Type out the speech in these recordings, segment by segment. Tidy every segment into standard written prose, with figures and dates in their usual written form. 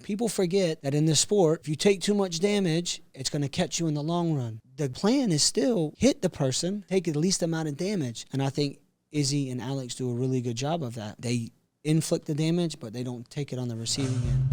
people forget that in this sport, if you take too much damage, it's going to catch you in the long run. The plan is still hit the person, take the least amount of damage. And I think Izzy and Alex do a really good job of that. They inflict the damage, but they don't take it on the receiving end.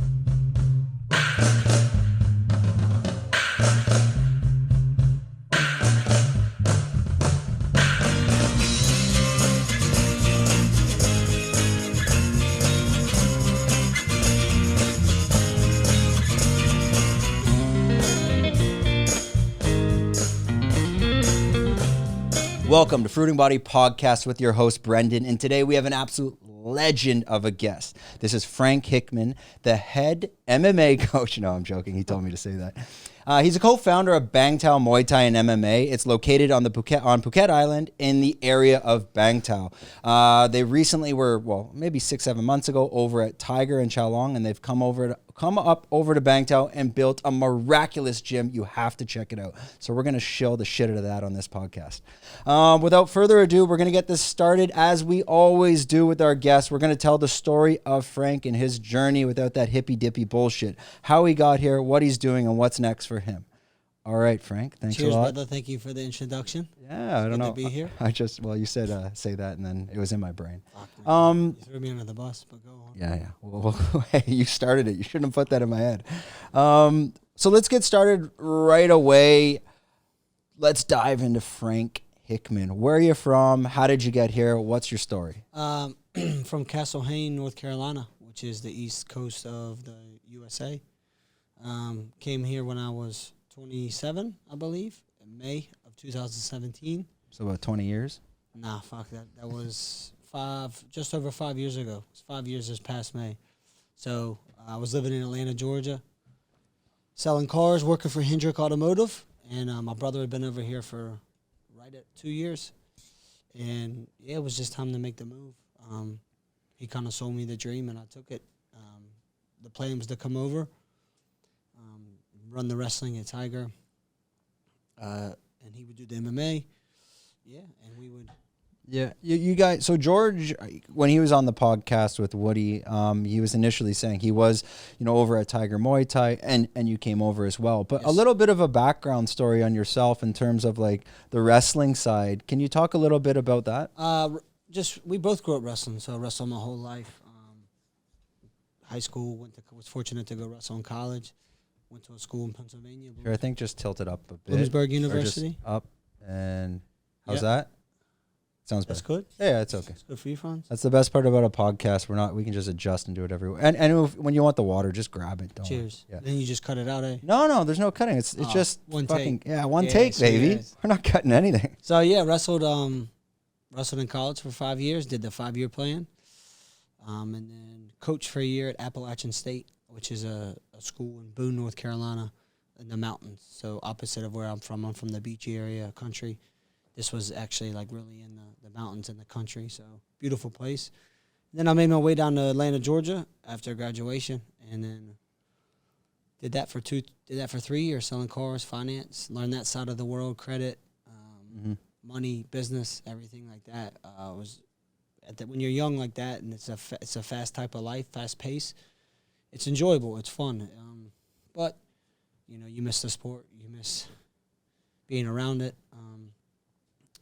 Welcome to Fruiting Body Podcast with your host, Brendan. And today we have an absolute legend of a guest. This is Frank Hickman, the head MMA coach. No, I'm joking. He told me to say that. He's a co-founder of Bangtao Muay Thai and MMA. It's located on Phuket Island in the area of Bangtao. They recently were, maybe 6-7 months ago, over at Tiger and Chalong, and they've come up over to Bangtao and built a miraculous gym. You have to check it out. So we're going to show the shit out of that on this podcast. Without further ado, we're going to get this started as we always do with our guests. We're going to tell the story of Frank and his journey without that hippy-dippy bullshit. How he got here, what he's doing, and what's next for him. All right, Frank. Thanks Cheers, a lot. brother. Thank you for the introduction. Yeah, I don't know. To be here. You said say that, and then it was in my brain. You threw me under the bus, but go on. Yeah. Well, hey, you started it. You shouldn't have put that in my head. So let's get started right away. Let's dive into Frank Hickman. Where are you from? How did you get here? What's your story? From Castle Hayne, North Carolina, which is the east coast of the USA. Came here when I was 27, I believe, in May of 2017. So about 20 years? Nah, fuck that. That was just over 5 years ago. It's 5 years this past May. So I was living in Atlanta, Georgia, selling cars, working for Hendrick Automotive, and my brother had been over here for right at 2 years. And yeah, it was just time to make the move. He kind of sold me the dream, and I took it. The plan was to come over, run the wrestling at Tiger, and he would do the MMA. Yeah, and we would. Yeah, you guys. So George, when he was on the podcast with Woody, he was initially saying he was, over at Tiger Muay Thai, and you came over as well. But yes. A little bit of a background story on yourself in terms of like the wrestling side. Can you talk a little bit about that? We both grew up wrestling, so I wrestled my whole life. High school, was fortunate to go wrestle in college. Went to a school in Pennsylvania. Here, I think just tilt it up a bit. Bloomsburg University. Up, and how's that? Sounds better. That's good. Yeah, it's okay. It's good for you, Franz. That's the best part about a podcast. We can just adjust and do it everywhere. And when you want the water, just grab it. Cheers. Yeah. Then you just cut it out, eh? No, there's no cutting. It's just one fucking take. Yeah, one take, baby. Yes. We're not cutting anything. So yeah, wrestled in college for 5 years. Did the 5-year plan, and then coached for a year at Appalachian State, which is a school in Boone, North Carolina, in the mountains. So opposite of where I'm from. I'm from the beachy area, country. This was actually like really in the mountains in the country, so beautiful place. Then I made my way down to Atlanta, Georgia after graduation, and then did that for 3 years, selling cars, finance, learned that side of the world, credit, money, business, everything like that. When you're young like that, and it's a fast type of life, fast pace. It's enjoyable, it's fun, but you miss the sport, you miss being around it.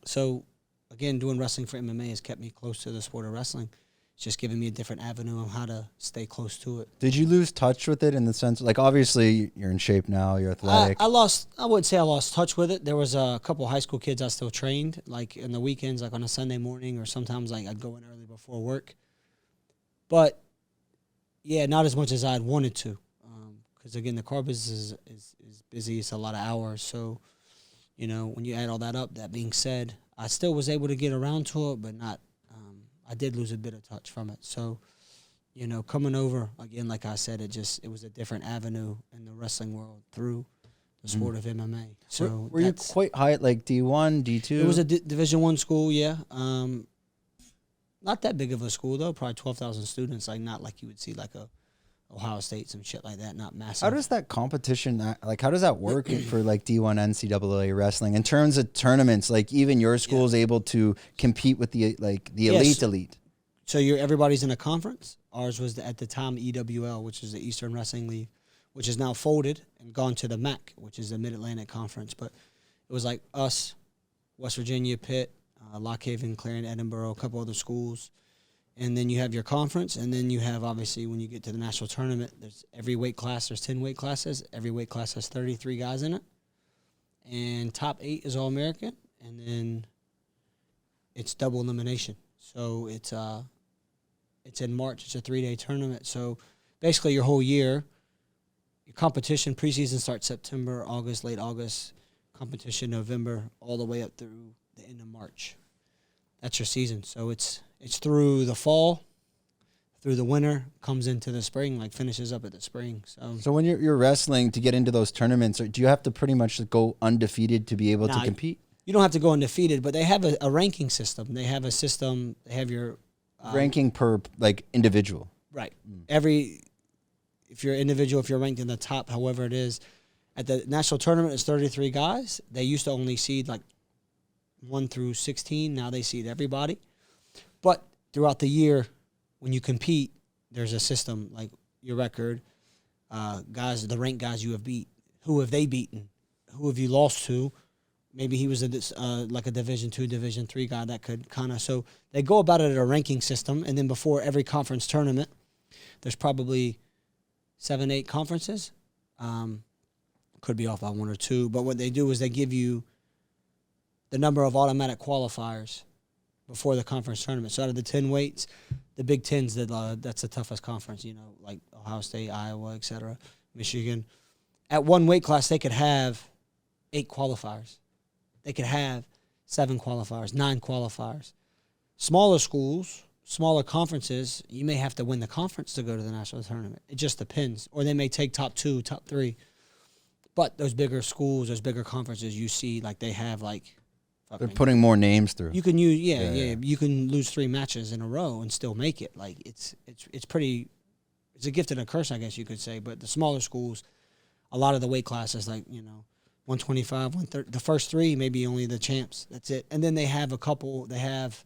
So, again, doing wrestling for MMA has kept me close to the sport of wrestling. It's just giving me a different avenue on how to stay close to it. Did you lose touch with it in the sense, like, obviously you're in shape now, you're athletic? I wouldn't say I lost touch with it. There was a couple of high school kids I still trained, like in the weekends, like on a Sunday morning, or sometimes like I'd go in early before work. But, yeah, not as much as I'd wanted to. Because, again, the car business is busy. It's a lot of hours, so... when you add all that up, that being said, I still was able to get around to it, but not, I did lose a bit of touch from it. So, coming over, again, like I said, it was a different avenue in the wrestling world through the sport of MMA. So were you quite high at like D1, D2? It was a Division I school, yeah. Not that big of a school, though, probably 12,000 students, like not like you would see like a Ohio State, some shit like that, not massive. How does that competition, how does that work for like D1 NCAA wrestling in terms of tournaments? Like even your school is able to compete with the elite. So everybody's in a conference. Ours was at the time EWL, which is the Eastern Wrestling League, which is now folded and gone to the MAC, which is the Mid-Atlantic Conference. But it was like us, West Virginia, Pitt, Lock Haven, Clarion, Edinburgh, a couple other schools. And then you have your conference, and then you have, obviously, when you get to the national tournament, there's every weight class, there's 10 weight classes. Every weight class has 33 guys in it. And top 8 is All-American, and then it's double elimination. So it's in March. It's a 3-day tournament. So basically your whole year, your competition, preseason starts September, August, late August, competition November, all the way up through the end of March. That's your season. So it's through the fall, through the winter, comes into the spring, like finishes up at the spring. So when you're wrestling to get into those tournaments, do you have to pretty much go undefeated to be able to compete? You don't have to go undefeated, but they have a ranking system. They have a system. They have your ranking per like individual. Right. If you're individual, if you're ranked in the top, however it is, at the national tournament, it's 33 guys. They used to only seed like 1 through 16. Now they seed everybody. But throughout the year, when you compete, there's a system like your record, guys, the ranked guys you have beat. Who have they beaten? Who have you lost to? Maybe he was like a Division II, Division III guy that could kind of. So they go about it at a ranking system, and then before every conference tournament, there's probably 7, 8 conferences. Could be off by 1 or 2, but what they do is they give you the number of automatic qualifiers before the conference tournament. So out of the 10 weights, the Big Ten's that's the toughest conference, like Ohio State, Iowa, et cetera, Michigan. At one weight class, they could have 8 qualifiers. They could have 7 qualifiers, 9 qualifiers. Smaller schools, smaller conferences, you may have to win the conference to go to the national tournament. It just depends. Or they may take top 2, top 3. But those bigger schools, those bigger conferences, you see, like they have like. They're putting more names through. You can use, yeah. You can lose 3 matches in a row and still make it. Like it's pretty. It's a gift and a curse, I guess you could say. But the smaller schools, a lot of the weight classes, like 125, 130, the first 3 maybe only the champs. That's it. And then they have a couple. They have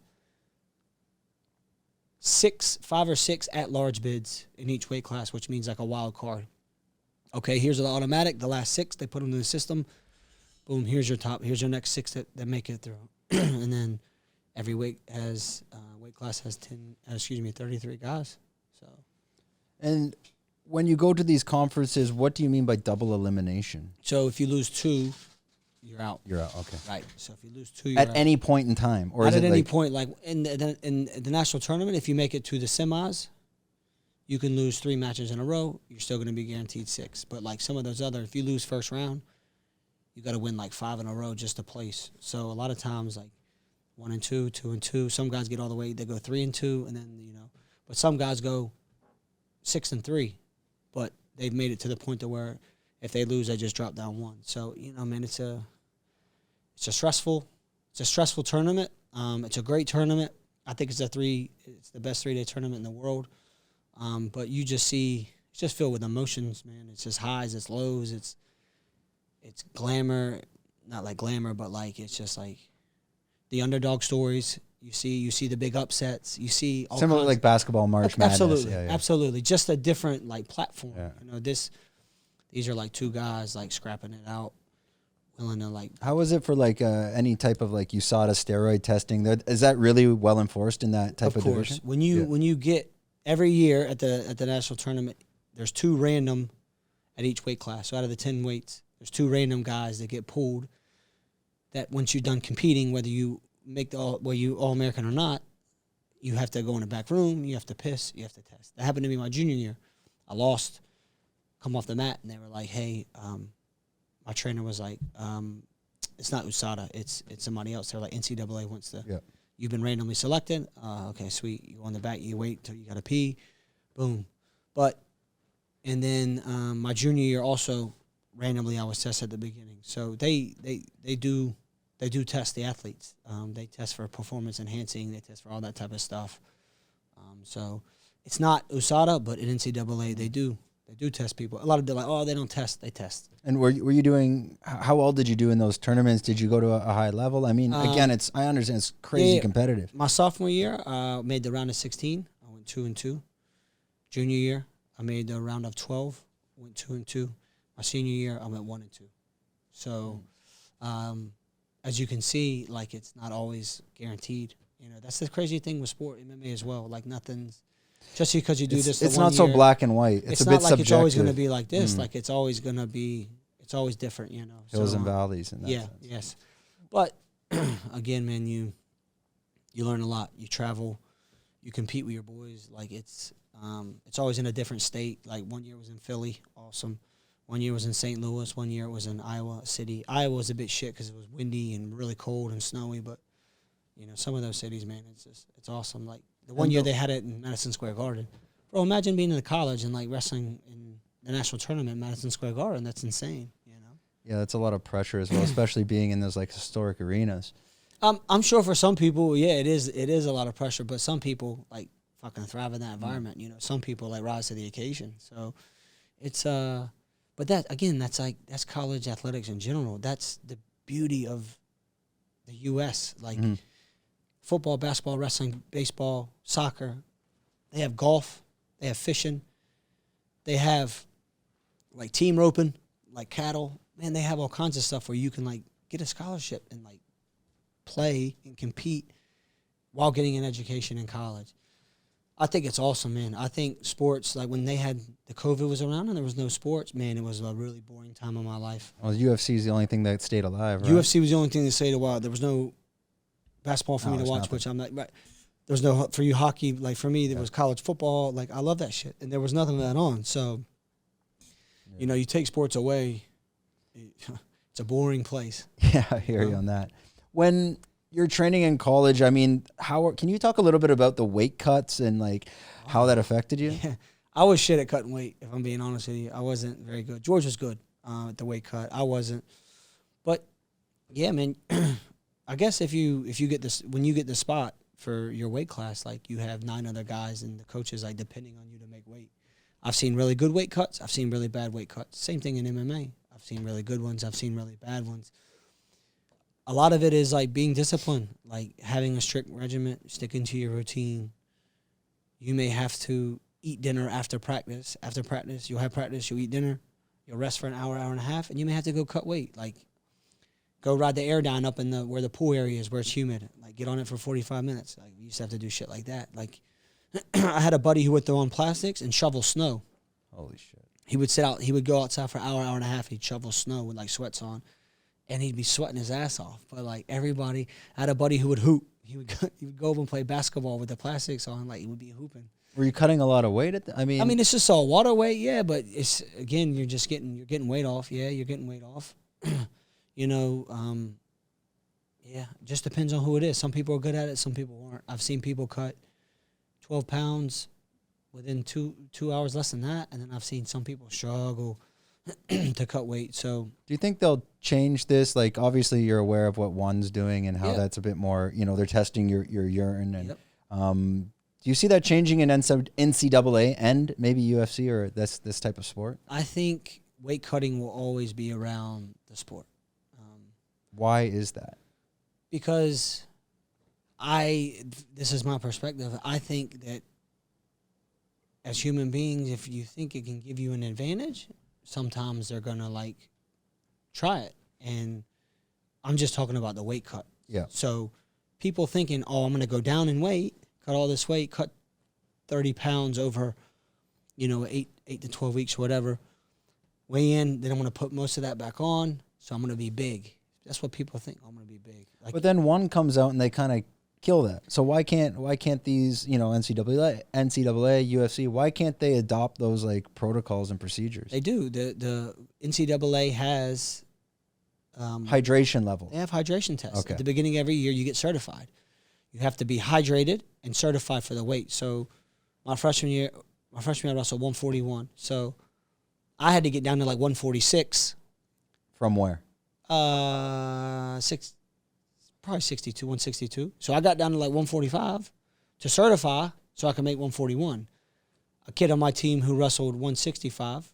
5 or 6 at-large bids in each weight class, which means like a wild card. Okay, here's the automatic. The last 6, they put them in the system. Boom, here's your top. Here's your next 6 that make it through. And then every weight class has 33 guys. So, and when you go to these conferences, what do you mean by double elimination? So if you lose 2, you're out. You're out, okay. Right. So if you lose 2, you're at out. any point in time, or Not is at it any like point. Like in the national tournament, if you make it to the semis, you can lose 3 matches in a row. You're still going to be guaranteed 6. But like some of those other, if you lose first round, you got to win like 5 in a row just to place. So a lot of times, like 1 and 2, 2 and 2. Some guys get all the way. They go 3 and 2, and then But some guys go 6 and 3, but they've made it to the point to where if they lose, they just drop down 1. So man, it's a stressful tournament. It's a great tournament. I think it's the best 3-day tournament in the world. But you just see, it's just filled with emotions, man. It's just highs, it's lows, it's glamour, not like glamour, but like it's just like the underdog stories. You see the big upsets. You see all similar like basketball March Madness. Absolutely, Yeah. Absolutely. Just a different like platform. Yeah. These are like 2 guys like scrapping it out, willing to like. How is it for like any type of like USADA steroid testing? Is that really well enforced in that type of division? When you get every year at the national tournament, there's 2 random at each weight class. So out of the 10 weights, there's 2 random guys that get pulled. That once you're done competing, whether you make you All-American or not, you have to go in the back room, you have to piss, you have to test. That happened to me my junior year. I lost, come off the mat, and they were like, hey, my trainer was like, it's not USADA, it's somebody else. They're like, NCAA wants to, you've been randomly selected. Okay, sweet. You go on the back, you wait till you got to pee, boom. And then my junior year also, randomly I was tested at the beginning. So they do test the athletes. They test for performance enhancing. They test for all that type of stuff. So it's not USADA, but in NCAA they do They do test people. A lot of they're like, oh, they don't test. They test. And were you doing? How well did you do in those tournaments? Did you go to a high level? I mean, again, I understand it's crazy competitive. My sophomore year, I made the round of 16. I went 2-2. Junior year, I made the round of 12. Went 2-2. My senior year, I went 1-2. So, as you can see, like it's not always guaranteed. You know, that's the crazy thing with sport MMA as well. Like nothing's just because you do this. It's not so black and white. It's a bit not like subjective. It's always going to be like this. Like it's always going to be. It's always different. You know, hills and valleys. In that sense. Yes. But again, man, you learn a lot. You travel. You compete with your boys. Like it's always in a different state. Like 1 year was in Philly, awesome. 1 year was in St. Louis. 1 year it was in Iowa City. Iowa was a bit shit because it was windy and really cold and snowy. But you know, some of those cities, man, it's awesome. Like the 1 year they had it in Madison Square Garden. Bro, imagine being in a college and like wrestling in the national tournament in Madison Square Garden. That's insane. You know. Yeah, that's a lot of pressure as well, especially being in those like historic arenas. I'm sure for some people, yeah, it is a lot of pressure. But some people like fucking thrive in that environment. You know, some people like rise to the occasion. So it's but that again, that's college athletics in general. That's the beauty of the U.S. Like football, basketball, wrestling, baseball, soccer. They have golf. They have fishing. They have like team roping, like cattle. Man, they have all kinds of stuff where you can like get a scholarship and like play and compete while getting an education in college. I think it's awesome, man. I think sports, like when they had the COVID was around and there was no sports, man, it was a really boring time of my life. Well, UFC is the only thing that stayed alive, right? UFC was the only thing that stayed a while. There was no basketball for me to watch, which I'm like, right. There was no, for you, hockey. Like for me, there was college football. Like I love that shit. And there was nothing of that on. So, you know, you take sports away, it's a boring place. Yeah, I hear you on that. When you're training in college, I mean, can you talk a little bit about the weight cuts and like how that affected you? Yeah. I was shit at cutting weight, if I'm being honest with you. I wasn't very good. George was good at the weight cut. I wasn't. But yeah, man, I guess if you get this, when you get the spot for your weight class, like you have 9 other guys and the coaches like depending on you to make weight. I've seen really good weight cuts. I've seen really bad weight cuts. Same thing in MMA. I've seen really good ones. I've seen really bad ones. A lot of it is like being disciplined, like having a strict regimen, sticking to your routine. You may have to eat dinner after practice. After practice, you'll have practice, you'll eat dinner, you'll rest for an hour, hour and a half, and you may have to go cut weight. Like go ride the air down up in where the pool area is, where it's humid. Like get on it for 45 minutes. Like we used to have to do shit like that. Like I had a buddy who would throw on plastics and shovel snow. Holy shit. He would go outside for an hour, hour and a half, he'd shovel snow with like sweats on. And he'd be sweating his ass off. But, like, everybody, I had a buddy who would hoop. He would go over and play basketball with the plastics on. Like, he would be hooping. Were you cutting a lot of weight at I mean, it's just all water weight, yeah. But, it's again, you're getting weight off. Yeah, you're getting weight off. You know, yeah, it just depends on who it is. Some people are good at it. Some people aren't. I've seen people cut 12 pounds within two hours, less than that. And then I've seen some people struggle to cut weight. So do you think they'll change this? Like obviously you're aware of what one's doing and how that's a bit more, you know, they're testing your urine and do you see that changing in NCAA and maybe UFC or this type of sport? I think weight cutting will always be around the sport. Why is that? Because this is my perspective. I think that as human beings, if you think it can give you an advantage, sometimes they're going to, like, try it. And I'm just talking about the weight cut. Yeah. So people thinking, oh, I'm going to go down in weight, cut all this weight, cut 30 pounds over, you know, 8 to 12 weeks, whatever. Weigh in, then I'm going to put most of that back on, so I'm going to be big. That's what people think. Oh, I'm going to be big. Like, but then one comes out and they kind of kill that. So why can't these, you know, NCAA, UFC, why can't they adopt those like protocols and procedures? They do. The NCAA has hydration level. They have hydration tests. Okay. At the beginning of every year, you get certified. You have to be hydrated and certified for the weight. So my freshman year, I wrestled 141. So I had to get down to like 146. From where? Probably 62, 162. So I got down to like 145 to certify so I could make 141. a kid on my team who wrestled 165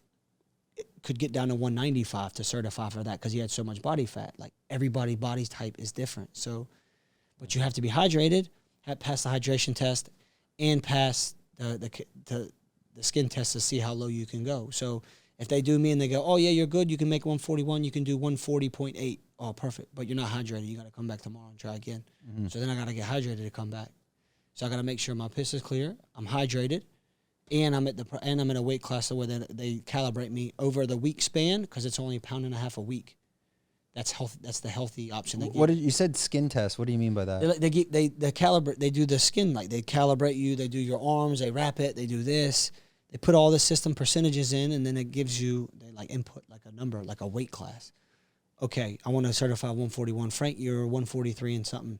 could get down to 195 to certify for that because he had so much body fat. Like everybody's body type is different. So, but you have to be hydrated, pass the hydration test, and pass the skin test to see how low you can go. So if they do me and they go, oh yeah, you're good, you can make 141, you can do 140.8. Oh, perfect. But you're not hydrated. You got to come back tomorrow and try again. Mm-hmm. So then I got to get hydrated to come back. So I got to make sure my piss is clear. I'm hydrated. And I'm in a weight class where they calibrate me over the week span because it's only 1.5 pounds a week. That's health. That's the healthy option. What did you said? Skin test. What do you mean by that? They calibrate. They do the skin, like they calibrate you. They do your arms. They wrap it. They do this. They put all the system percentages in, and then it gives you they like input like a number, like a weight class. Okay, I want to certify 141. Frank, you're 143 and something.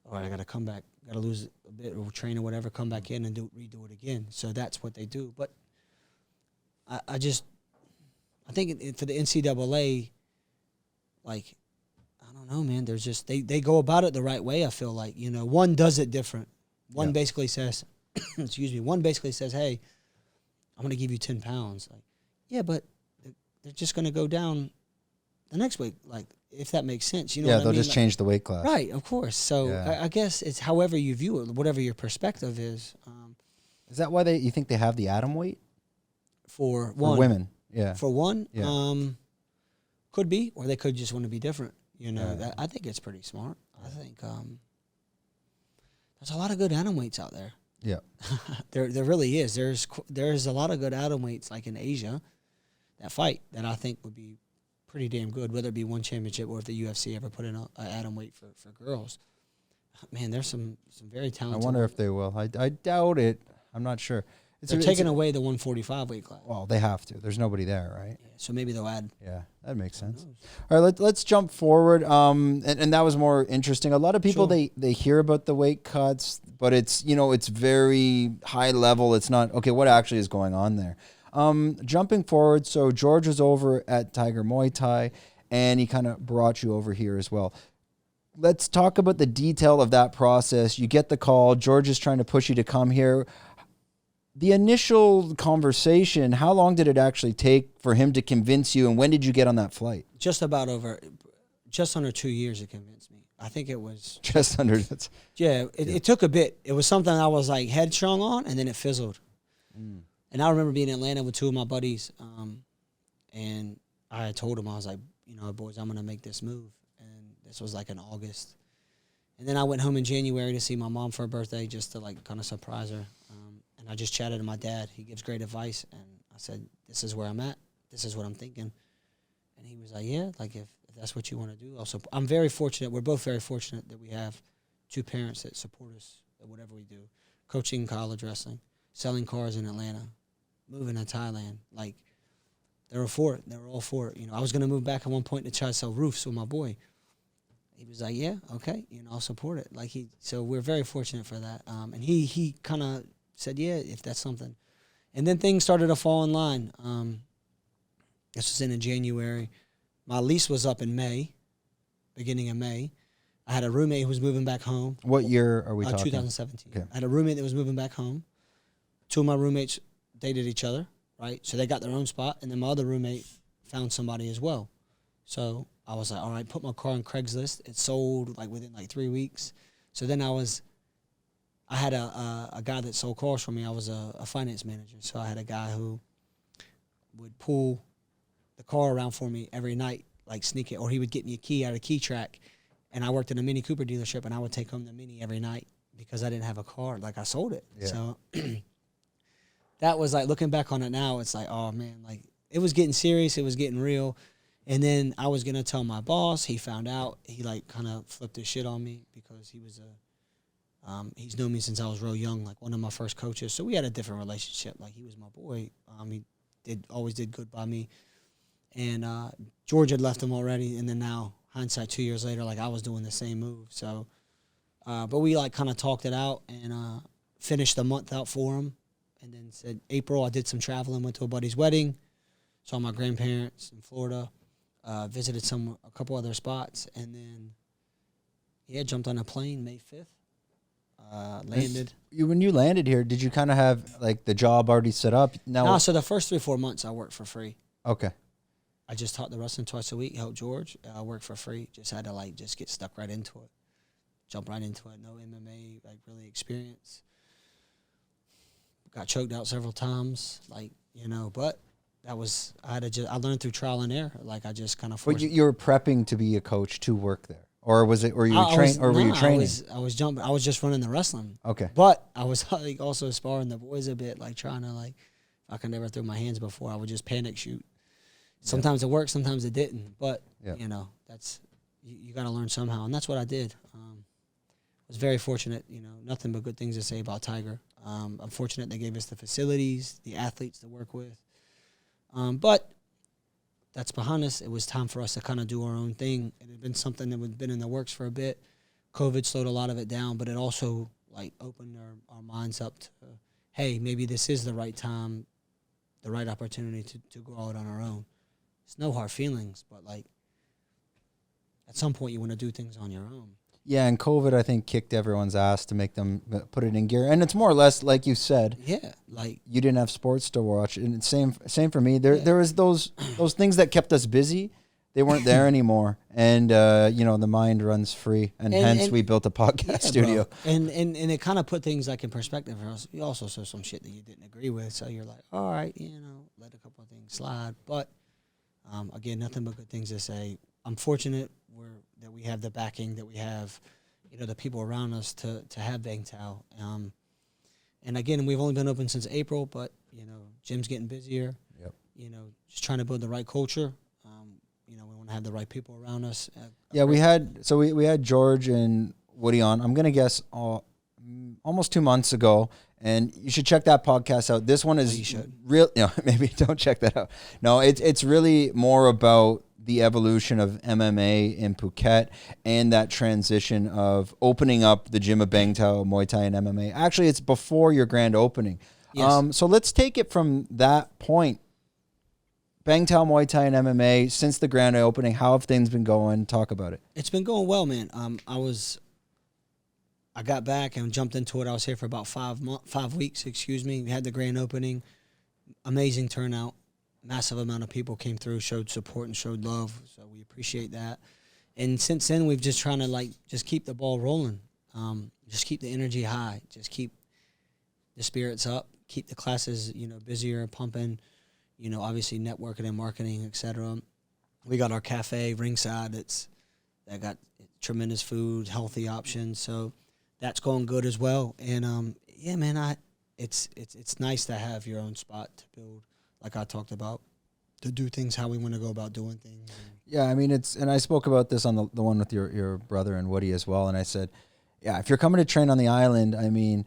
All right, I got to come back. Got to lose a bit or train or whatever. Come back in and redo it again. So that's what they do. But I think for the NCAA, like, I don't know, man. There's just they go about it the right way. I feel like one does it different. One basically says, excuse me. One basically says, hey, I'm going to give you 10 pounds. Like, yeah, but they're just going to go down the next week. Like, if that makes sense, you know. Yeah, what they'll I mean? just change the weight class. Right, of course. So I guess it's however you view it, whatever your perspective is. Is that why you think they have the atom weight for women? Yeah. For one, could be, or they could just want to be different. I think it's pretty smart. I think there's a lot of good atom weights out there. Yeah, there really is. There's a lot of good atom weights like in Asia that fight that I think would be pretty damn good, whether it be one championship or if the UFC ever put in an atom weight for girls. Man, there's some very talented. I wonder if they will. I doubt it. I'm not sure. They're taking away the 145 weight class. Well, they have to. There's nobody there, right? Yeah, so maybe they'll add. Yeah, that makes sense. All right, let's jump forward. And that was more interesting. A lot of people, they hear about the weight cuts, but it's it's very high level. It's not, okay, what actually is going on there? Jumping forward, so George was over at Tiger Muay Thai, and he kind of brought you over here as well. Let's talk about the detail of that process. You get the call. George is trying to push you to come here. The initial conversation, how long did it actually take for him to convince you, and when did you get on that flight? Just under 2 years it convinced me. I think it was... Just under... It took a bit. It was something I was like headstrong on, and then it fizzled. Mm. And I remember being in Atlanta with two of my buddies, and I had told them, I was like, boys, I'm going to make this move. And this was like in August. And then I went home in January to see my mom for her birthday just to like kind of surprise her. And I just chatted to my dad. He gives great advice. And I said, this is where I'm at. This is what I'm thinking. And he was like, yeah, like if that's what you want to do. Also, I'm very fortunate. We're both very fortunate that we have two parents that support us at whatever we do. Coaching college wrestling, selling cars in Atlanta, moving to Thailand. Like, they were for it. They were all for it. I was going to move back at one point to try to sell roofs with my boy. He was like, yeah, okay, I'll support it. So we're very fortunate for that. And he kind of said, yeah, if that's something. And then things started to fall in line. This was in January. My lease was up in May, beginning of May. I had a roommate who was moving back home. What year are we talking? 2017. Okay. I had a roommate that was moving back home. Two of my roommates dated each other, right? So they got their own spot. And then my other roommate found somebody as well. So I was like, all right, put my car on Craigslist. It sold within 3 weeks. So then I had a guy that sold cars for me. I was a finance manager. So I had a guy who would pull the car around for me every night, sneak it, or he would get me a key out of Key Track. And I worked in a Mini Cooper dealership, and I would take home the Mini every night because I didn't have a car. I sold it. Yeah. So that was looking back on it now, it's oh man, it was getting serious. It was getting real. And then I was going to tell my boss. He found out. He kind of flipped his shit on me because he was he's known me since I was real young, one of my first coaches. So we had a different relationship. He was my boy. He always did good by me. And George had left him already. And then now, hindsight 2 years later, I was doing the same move. So, but we kind of talked it out and finished the month out for him. And then said April, I did some traveling, went to a buddy's wedding, saw my grandparents in Florida. Visited a couple other spots, and then jumped on a plane May 5th. landed. When you landed here, did you kind of have like the job already set up? No, so the first 3 or 4 months I worked for free. Okay. I just taught the wrestling twice a week, helped George. I worked for free. Just had to just get stuck right into it. Jump right into it. No MMA, really experience. Got choked out several times, but that was, I learned through trial and error. I just kind of forced. But you were prepping to be a coach to work there? Or was it, or you were trained, or were you training? I was jumping. I was just running the wrestling. Okay. But I was also sparring the boys a bit, trying to if I could never throw my hands before, I would just panic shoot. Sometimes it worked, sometimes it didn't. But that's you got to learn somehow, and that's what I did. Was very fortunate. Nothing but good things to say about Tiger. I'm fortunate they gave us the facilities, the athletes to work with. But that's behind us. It was time for us to kind of do our own thing. It had been something that had been in the works for a bit. COVID slowed a lot of it down, but it also opened our minds up to, hey, maybe this is the right time, the right opportunity to go out on our own. It's no hard feelings, but at some point you want to do things on your own. Yeah, and COVID, I think, kicked everyone's ass to make them put it in gear. And it's more or less like you said. Yeah, you didn't have sports to watch, and same for me. There was those things that kept us busy. They weren't there anymore, and the mind runs free, and hence we built a podcast studio. Bro. And it kind of put things in perspective for us. You also saw some shit that you didn't agree with, so you're like, all right, let a couple of things slide. But again, nothing but good things to say. I'm fortunate that we have the backing, that we have, the people around us to have Bangtao. And again, we've only been open since April, but, gym's getting busier. Yep. Just trying to build the right culture. We want to have the right people around us. We had George and Woody on, I'm going to guess almost 2 months ago. And you should check that podcast out. This one is real. Maybe don't check that out. No, it's really more about the evolution of MMA in Phuket and that transition of opening up the gym of Bangtao Muay Thai and MMA. Actually, it's before your grand opening. Yes. So let's take it from that point. Bangtao Muay Thai and MMA, since the grand opening, how have things been going? Talk about it. It's been going well, man. I got back and jumped into it. I was here for about 5 weeks, We had the grand opening. Amazing turnout. Massive amount of people came through, showed support and showed love. So we appreciate that. And since then, we've just trying to just keep the ball rolling. Just keep the energy high. Just keep the spirits up. Keep the classes, busier, pumping. Obviously networking and marketing, etc. We got our cafe ringside. That got tremendous food, healthy options. So that's going good as well. And yeah, man, it's nice to have your own spot to build, like I talked about, to do things how we want to go about doing things. Yeah, I mean, and I spoke about this on the one with your brother and Woody as well. And I said, yeah, if you're coming to train on the island, I mean,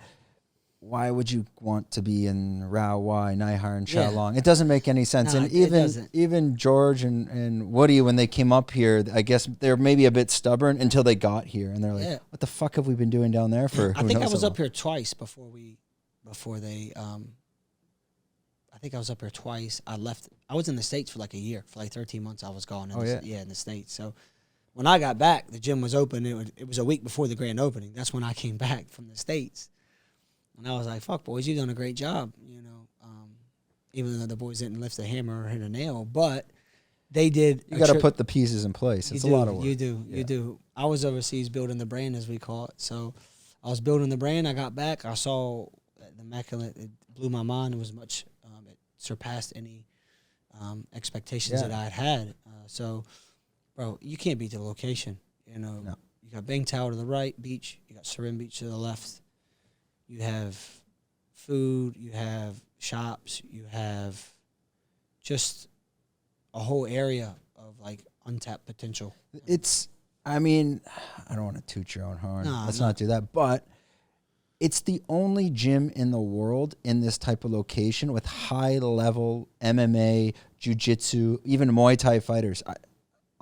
why would you want to be in Rao Wai, Naihar, and Chalong? It doesn't make any sense. No, and even George and Woody, when they came up here, I guess they're maybe a bit stubborn until they got here, and they're like, "What the fuck have we been doing down there for?" I think I was up here twice before they. I think I was up here twice. I left. I was in the States for a year, for 13 months. I was gone. In the States. So when I got back, the gym was open. It was a week before the grand opening. That's when I came back from the States. And I was like, fuck, boys, you've done a great job, even though the boys didn't lift a hammer or hit a nail. But they did. You got to put the pieces in place. It's a lot of work. You do. I was overseas building the brand, as we call it. So I was building the brand. I got back. I saw the immaculate. It blew my mind. It was much, it surpassed any expectations that I had. So, bro, you can't beat the location. No. You got Bangtao to the right, beach. You got Sarin Beach to the left. You have food, you have shops, you have just a whole area of untapped potential. I mean, I don't want to toot your own horn. Let's not do that. But it's the only gym in the world in this type of location with high-level MMA, jiu-jitsu, even Muay Thai fighters.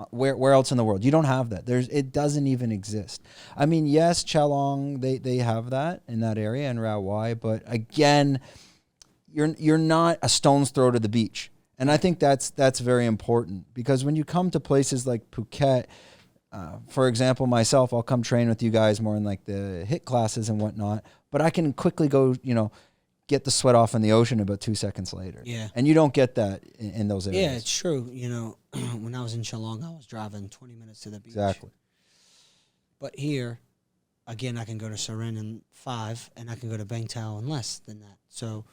Where else in the world? You don't have that. It doesn't even exist. I mean, yes, Chalong, they have that in that area in Rao Wai, but again, you're not a stone's throw to the beach. And I think that's very important, because when you come to places like Phuket, for example, myself, I'll come train with you guys more in like the HIIT classes and whatnot, but I can quickly go, get the sweat off in the ocean about 2 seconds later. Yeah. And you don't get that in those areas. Yeah, it's true. When I was in Shillong, I was driving 20 minutes to the beach. Exactly. But here, again, I can go to Surin in 5, and I can go to Bangtao in less than that. So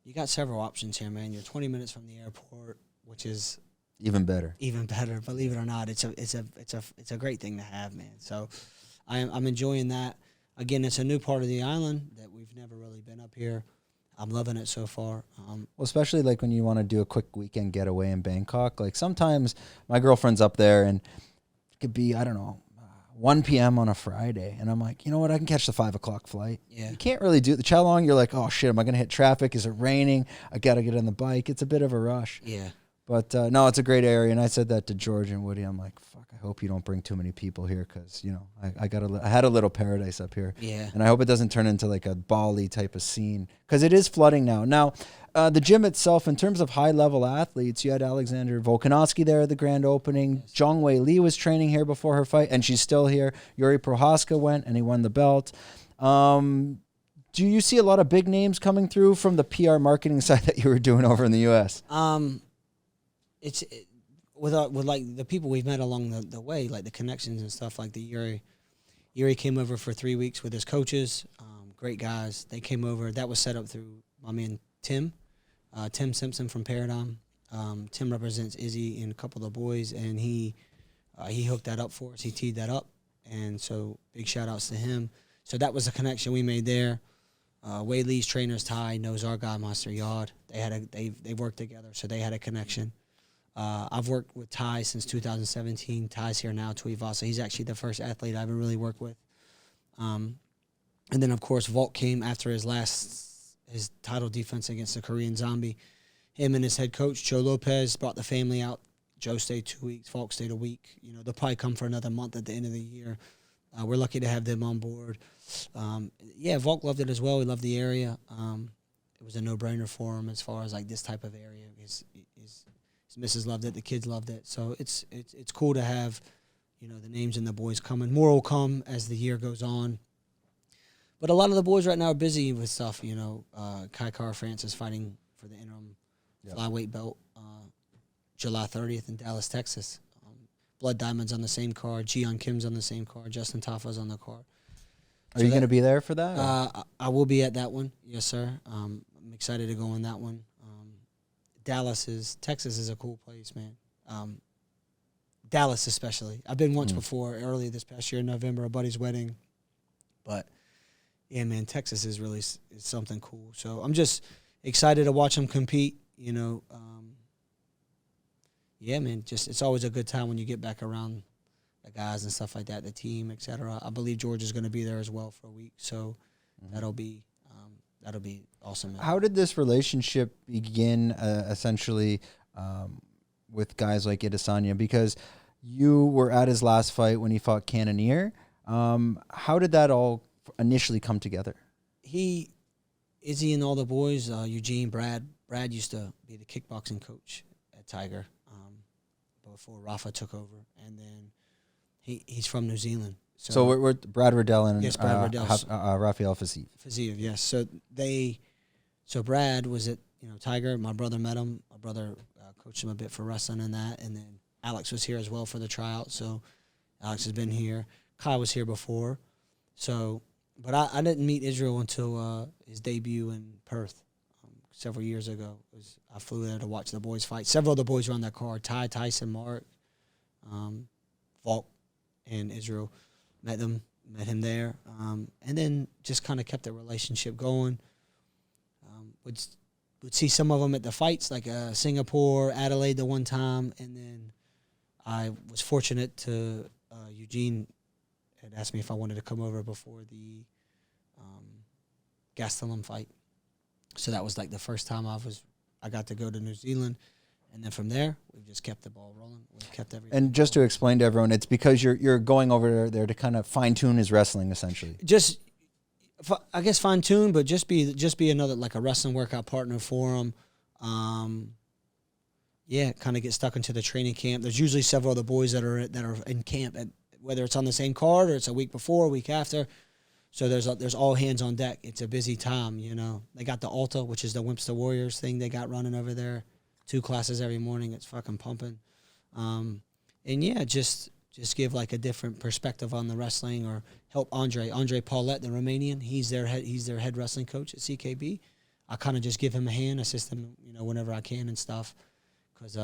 you got several options here, man. You're 20 minutes from the airport, which is even better. Even better. Believe it or not, it's a great thing to have, man. So I'm enjoying that. Again, it's a new part of the island that we've never really been up here. I'm loving it so far. Well, especially like when you want to do a quick weekend getaway in Bangkok. Like sometimes my girlfriend's up there and it could be, 1 p.m. on a Friday. And I'm like, you know what? I can catch the 5 o'clock flight. Yeah. You can't really do the Chalong. You're like, oh, shit, am I going to hit traffic? Is it raining? I got to get on the bike. It's a bit of a rush. Yeah. But, no, it's a great area. And I said that to George and Woody. I'm like, fuck, I hope you don't bring too many people here because, I had a little paradise up here. Yeah. And I hope it doesn't turn into like a Bali type of scene because it is flooding now. Now, the gym itself, in terms of high-level athletes, you had Alexandre Volkanovski there at the grand opening. Yes. Zhongwei Li was training here before her fight, and she's still here. Yuri Prohaska went, and he won the belt. Do you see a lot of big names coming through from the PR marketing side that you were doing over in the U.S.? With like the people we've met along the way, like the connections and stuff, like the Yuri came over for 3 weeks with his coaches, great guys. They came over. That was set up through my man Tim Simpson from Paradigm. Tim represents Izzy and a couple of the boys, and he hooked that up for us. He teed that up, and so big shout outs to him. So that was a connection we made there. Wei Lee's trainers, Ty, knows our guy, Master Yard. They worked together, so they had a connection. I've worked with Ty since 2017. Ty's here now, Tuivasa. He's actually the first athlete I ever really worked with. And then, of course, Volk came after his title defense against the Korean Zombie. Him and his head coach, Joe Lopez, brought the family out. Joe stayed 2 weeks. Volk stayed a week. They'll probably come for another month at the end of the year. We're lucky to have them on board. Volk loved it as well. He loved the area. It was a no-brainer for him as far as like this type of area. His missus loved it. The kids loved it. So it's cool to have, the names and the boys coming. More will come as the year goes on. But a lot of the boys right now are busy with stuff. Kai Kara France is fighting for the interim flyweight belt July 30th in Dallas, Texas. Blood Diamond's on the same card. Jiyeon Kim's on the same card. Justin Tafa's on the card. Are you going to be there for that? I will be at that one. Yes, sir. I'm excited to go on that one. Texas is a cool place, man. Dallas especially. I've been once before, early this past year in November, a buddy's wedding. But, yeah, man, Texas is really something cool. So I'm just excited to watch them compete, Yeah, man, it's always a good time when you get back around the guys and stuff like that, the team, et cetera. I believe George is going to be there as well for a week. So that'll be awesome. Man. How did this relationship begin, essentially, with guys like ADESANYA? Because you were at his last fight when he fought Cannonier. How did that all initially come together? Izzy and all the boys, Eugene, Brad used to be the kickboxing coach at Tiger before Rafa took over. And then he's from New Zealand. So we're Brad Riddell and Rafael Fiziev. Fiziev, yes. So Brad was at Tiger. My brother met him. My brother coached him a bit for wrestling and that. And then Alex was here as well for the tryout. So Alex has been here. Kai was here before. So, but I didn't meet Israel until his debut in Perth several years ago. I flew there to watch the boys fight. Several of the boys were on that card. Ty, Tyson, Mark, Volk, and Israel. Met him there, and then just kind of kept the relationship going. Would see some of them at the fights, like Singapore, Adelaide the one time, and then I was fortunate to Eugene had asked me if I wanted to come over before the Gastelum fight. So that was like the first time I got to go to New Zealand. And then from there, we've just kept the ball rolling. We've kept everything. And just to explain to everyone, it's because you're going over there to kind of fine tune his wrestling, essentially. Just, I guess, fine tune, but just be another like a wrestling workout partner for him. Kind of get stuck into the training camp. There's usually several of the boys that are in camp at whether it's on the same card or it's a week before, a week after. So there's all hands on deck. It's a busy time, you know. They got the Alta, which is the Wimps to Warriors thing they got running over there. 2 classes every morning. It's fucking pumping. And yeah, just give like a different perspective on the wrestling, or help Andre Paulette, the Romanian. He's their head wrestling coach at CKB. I kind of just give him a hand, assist him, you know, whenever I can and stuff, because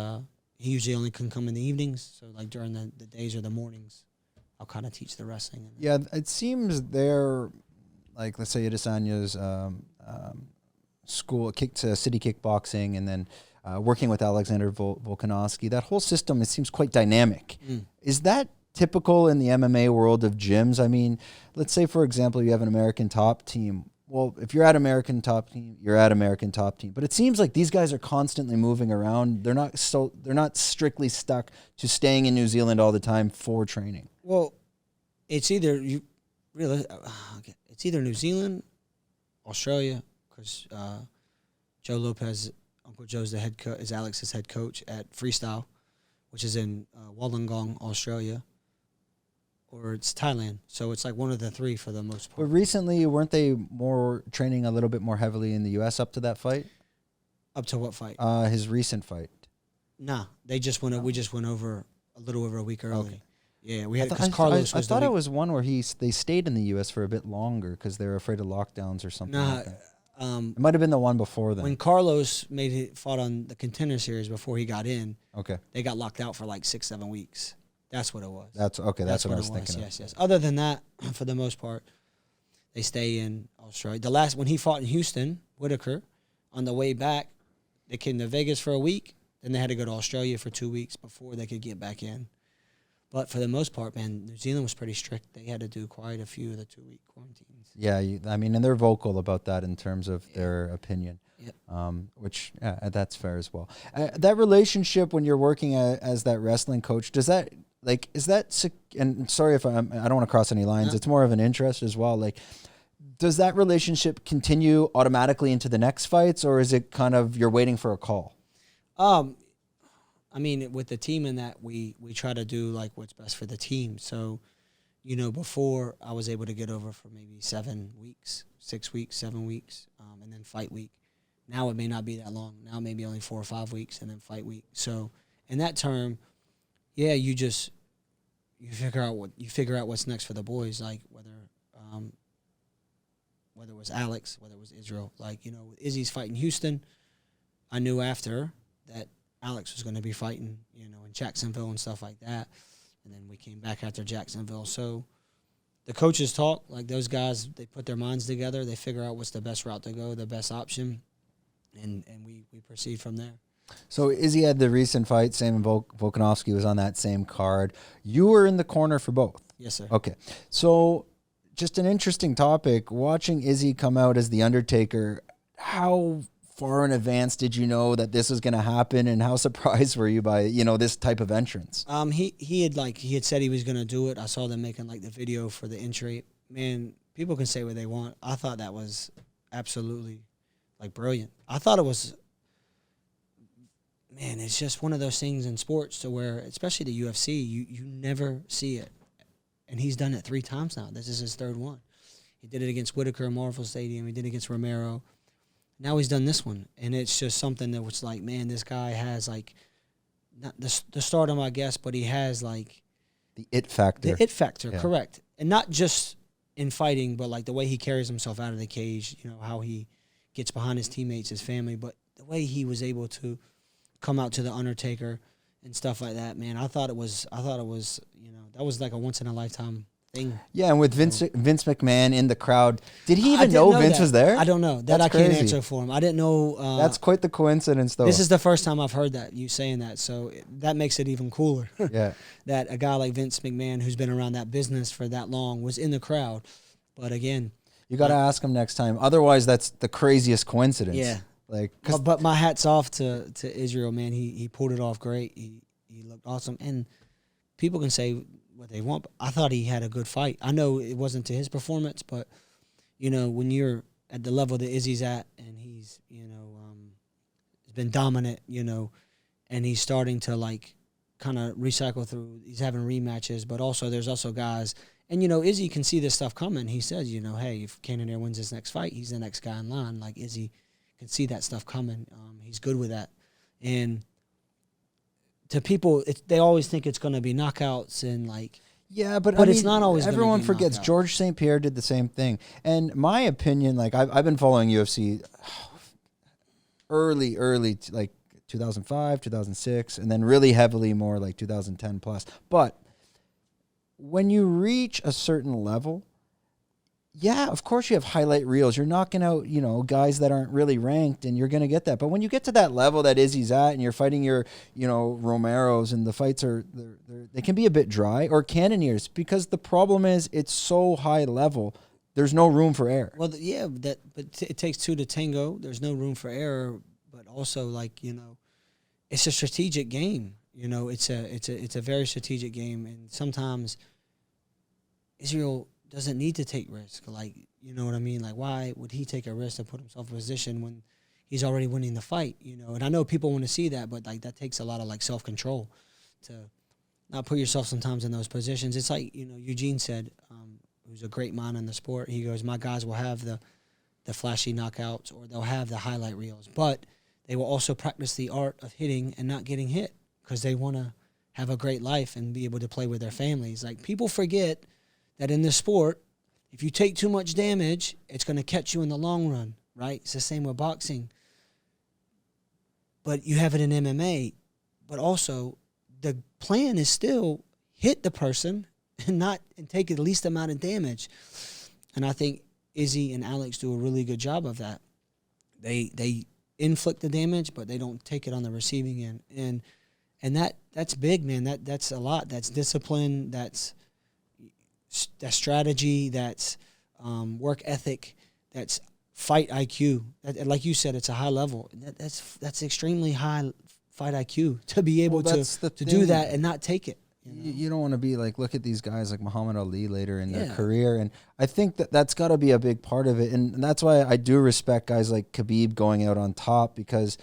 he usually only can come in the evenings. So like during the days or the mornings, I'll kind of teach the wrestling. Yeah, it seems they're, like, let's say ADESANYA's school, city kickboxing, and then working with Alexander Volkanovski. That whole system, it seems quite dynamic. Is that typical in the MMA world of gyms? I mean, let's say, for example, you have an American Top Team. Well, if you're at American Top Team, you're at American Top Team. But it seems like these guys are constantly moving around. They're not strictly stuck to staying in New Zealand all the time for training. Well, it's either it's either New Zealand, Australia, because Joe Lopez, Uncle Joe's is Alex's head coach at Freestyle, which is in Wollongong, Australia, or it's Thailand. So it's like one of the 3 for the most part. But recently, weren't they more training a little bit more heavily in the U.S. up to that fight? Up to what fight? His recent fight. Nah, they just went. We just went over a little over a week early. Okay. Yeah, we had, because Carlos I was thought it was one where they stayed in the U.S. for a bit longer because they were afraid of lockdowns or something like that. It might have been the one before then. When Carlos fought on the Contender Series before he got in, okay, they got locked out for like 6-7 weeks. That's what it was. That's okay. That's what I was thinking. Yes. Other than that, for the most part, they stay in Australia. When he fought in Houston, Whitaker, on the way back, they came to Vegas for a week. Then they had to go to Australia for 2 weeks before they could get back in. But for the most part, man, New Zealand was pretty strict. They had to do quite a few of the 2-week quarantines. Yeah, and they're vocal about that in terms of their opinion. Yep. Which that's fair as well. That relationship when you're working as that wrestling coach, is that, and sorry if I don't want to cross any lines. It's more of an interest as well. Like, does that relationship continue automatically into the next fights, or is it kind of you're waiting for a call? I mean, with the team in that, we try to do like what's best for the team. So, you know, before I was able to get over for maybe 7 weeks, 6 weeks, 7 weeks, and then fight week. Now it may not be that long. Now maybe only 4 or 5 weeks and then fight week. So in that term, yeah, you figure out what's next for the boys. Like whether it was Alex, whether it was Israel. Like, you know, with Izzy's fighting Houston, I knew after that Alex was going to be fighting, you know, in Jacksonville and stuff like that. And then we came back after Jacksonville. So the coaches talk, like those guys, they put their minds together. They figure out what's the best route to go, the best option, and we proceed from there. So Izzy had the recent fight. Sam Volkanovski was on that same card. You were in the corner for both. Yes, sir. Okay. So just an interesting topic. Watching Izzy come out as The Undertaker, how far in advance did you know that this was going to happen, and how surprised were you by, you know, this type of entrance? He had said he was going to do it. I saw them making like the video for the entry. Man, people can say what they want. I thought that was absolutely like brilliant. I thought it was, man, it's just one of those things in sports to where, especially the UFC, you never see it. And he's done it 3 times now. This is his 3rd one. He did it against Whitaker in Marvel Stadium. He did it against Romero. Now he's done this one, and it's just something that was like, man, this guy has like, not the stardom, I guess, but he has like the it factor. The it factor, yeah. Correct, and not just in fighting, but like the way he carries himself out of the cage. You know, how he gets behind his teammates, his family, but the way he was able to come out to the Undertaker and stuff like that, man. I thought it was, you know, that was like a once in a lifetime thing. Yeah, and with Vince McMahon in the crowd, did he even know Vince was there? I don't know. That I can't answer for him. I didn't know. That's quite the coincidence, though. This is the first time I've heard that, you saying that, so that makes it even cooler. Yeah. That a guy like Vince McMahon, who's been around that business for that long, was in the crowd. But again, you got to ask him next time. Otherwise, that's the craziest coincidence. Yeah. Like, but my hat's off to Israel, man. He pulled it off great. He looked awesome, and people can say what they want, but I thought he had a good fight. I know it wasn't to his performance, but, you know, when you're at the level that Izzy's at, and he's, you know, been dominant, you know, and he's starting to, like, kind of recycle through. He's having rematches, but also there's also guys, and Izzy can see this stuff coming. He says, hey, if Cannonier wins this next fight, he's the next guy in line. Like Izzy can see that stuff coming. He's good with that, and to people, they always think it's going to be knockouts and like. Yeah, but it's not always. Everyone forgets George St. Pierre did the same thing. And my opinion, like I've been following UFC early, like 2005, 2006, and then really heavily more like 2010 plus. But when you reach a certain level, yeah, of course you have highlight reels. You're knocking out, guys that aren't really ranked, and you're going to get that. But when you get to that level that Izzy's at, and you're fighting your, Romeros, and the fights they can be a bit dry, or Cannoniers, because the problem is it's so high level. There's no room for error. Well, but it takes two to tango. There's no room for error, but also it's a strategic game. It's a very strategic game, and sometimes Israel doesn't need to take risk. Like, you know what I mean? Like, why would he take a risk to put himself in a position when he's already winning the fight? And I know people want to see that, but like that takes a lot of like self-control to not put yourself sometimes in those positions. It's like, Eugene said, who's a great mind in the sport. He goes, my guys will have the flashy knockouts, or they'll have the highlight reels, but they will also practice the art of hitting and not getting hit, because they want to have a great life and be able to play with their families. Like, people forget that in this sport, if you take too much damage, it's going to catch you in the long run, right? It's the same with boxing. But you have it in MMA. But also, the plan is still hit the person and take the least amount of damage. And I think Izzy and Alex do a really good job of that. They inflict the damage, but they don't take it on the receiving end. And that's big, man. That's a lot. That's discipline. That's strategy, that's work ethic, that's fight IQ. Like you said, it's a high level. That's extremely high fight IQ to be able to do that and not take it. You don't want to be like, look at these guys like Muhammad Ali later in their career. And I think that's got to be a big part of it. And that's why I do respect guys like Khabib going out on top, because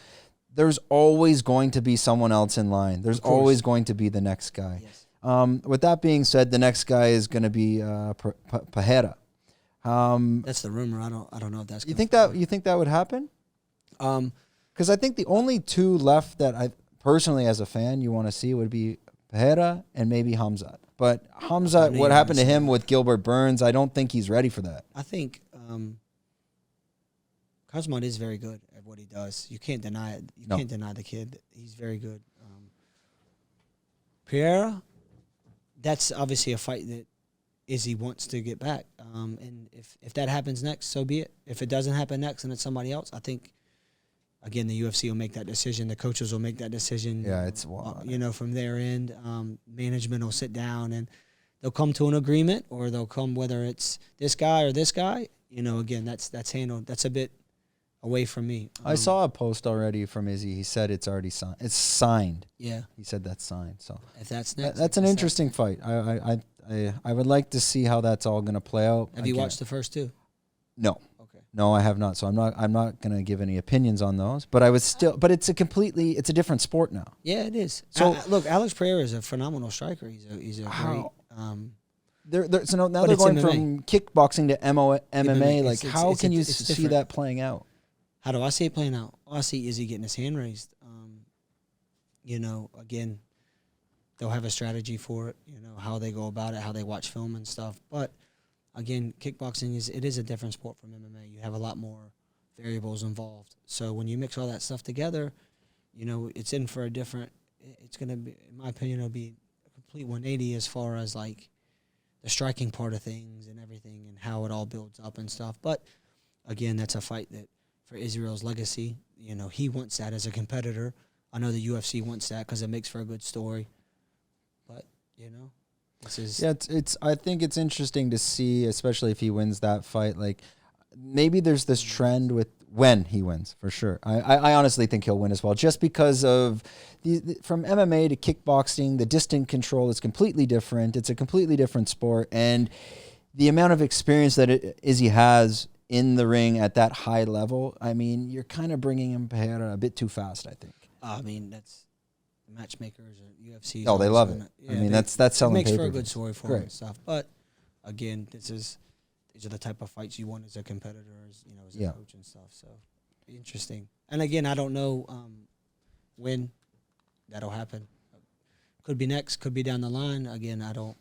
there's always going to be someone else in line. There's always going to be the next guy. Yes. With that being said, the next guy is going to be Pereira. That's the rumor. I don't know if that's. You think that would happen? Because I think the only two left that I personally, as a fan, you want to see would be Pereira and maybe Hamzat. But Hamzat, what happened to him with Gilbert Burns? I don't think he's ready for that. I think Khamzat is very good at what he does. You can't deny it. You can't deny the kid. He's very good. Pereira. That's obviously a fight that Izzy wants to get back. And if that happens next, so be it. If it doesn't happen next and it's somebody else, I think, again, the UFC will make that decision. The coaches will make that decision. Yeah, it's wild. From their end. Management will sit down and they'll come to an agreement, or they'll come, whether it's this guy or this guy. Again, that's handled. That's a bit away from me. I saw a post already from Izzy. He said it's already signed. It's signed. Yeah. He said that's signed. So if that's next, that's an interesting fight. I would like to see how that's all going to play out. Have you watched the first two? No. Okay. No, I have not. So I'm not going to give any opinions on those. But it's a different sport now. Yeah, it is. So look, Alex Pereira is a phenomenal striker. He's a great. So now they're going from kickboxing to MMA. Like, how can you see that playing out? How do I see it playing out? I see Izzy getting his hand raised. Again, they'll have a strategy for it, how they go about it, how they watch film and stuff. But, again, kickboxing is a different sport from MMA. You have a lot more variables involved. So when you mix all that stuff together, it's in for it's going to be, in my opinion, it'll be a complete 180 as far as, like, the striking part of things and everything and how it all builds up and stuff. But, again, that's a fight that, for Israel's legacy, he wants that as a competitor. I know the UFC wants that because it makes for a good story. But this is I think it's interesting to see, especially if he wins that fight. Like, maybe there's this trend with when he wins, for sure. I honestly think he'll win as well, just because of from MMA to kickboxing, the distance control is completely different. It's a completely different sport, and the amount of experience that Izzy has in the ring at that high level, I mean, you're kind of bringing him Pereira a bit too fast, I think. I mean, matchmakers or UFC. Oh, they love it. I mean, that's selling It makes for a pay-per-views. good story for them and stuff. But again, these are the type of fights you want as a competitor, as a coach and stuff. So interesting. And again, I don't know when that'll happen. Could be next, could be down the line. Again, I don't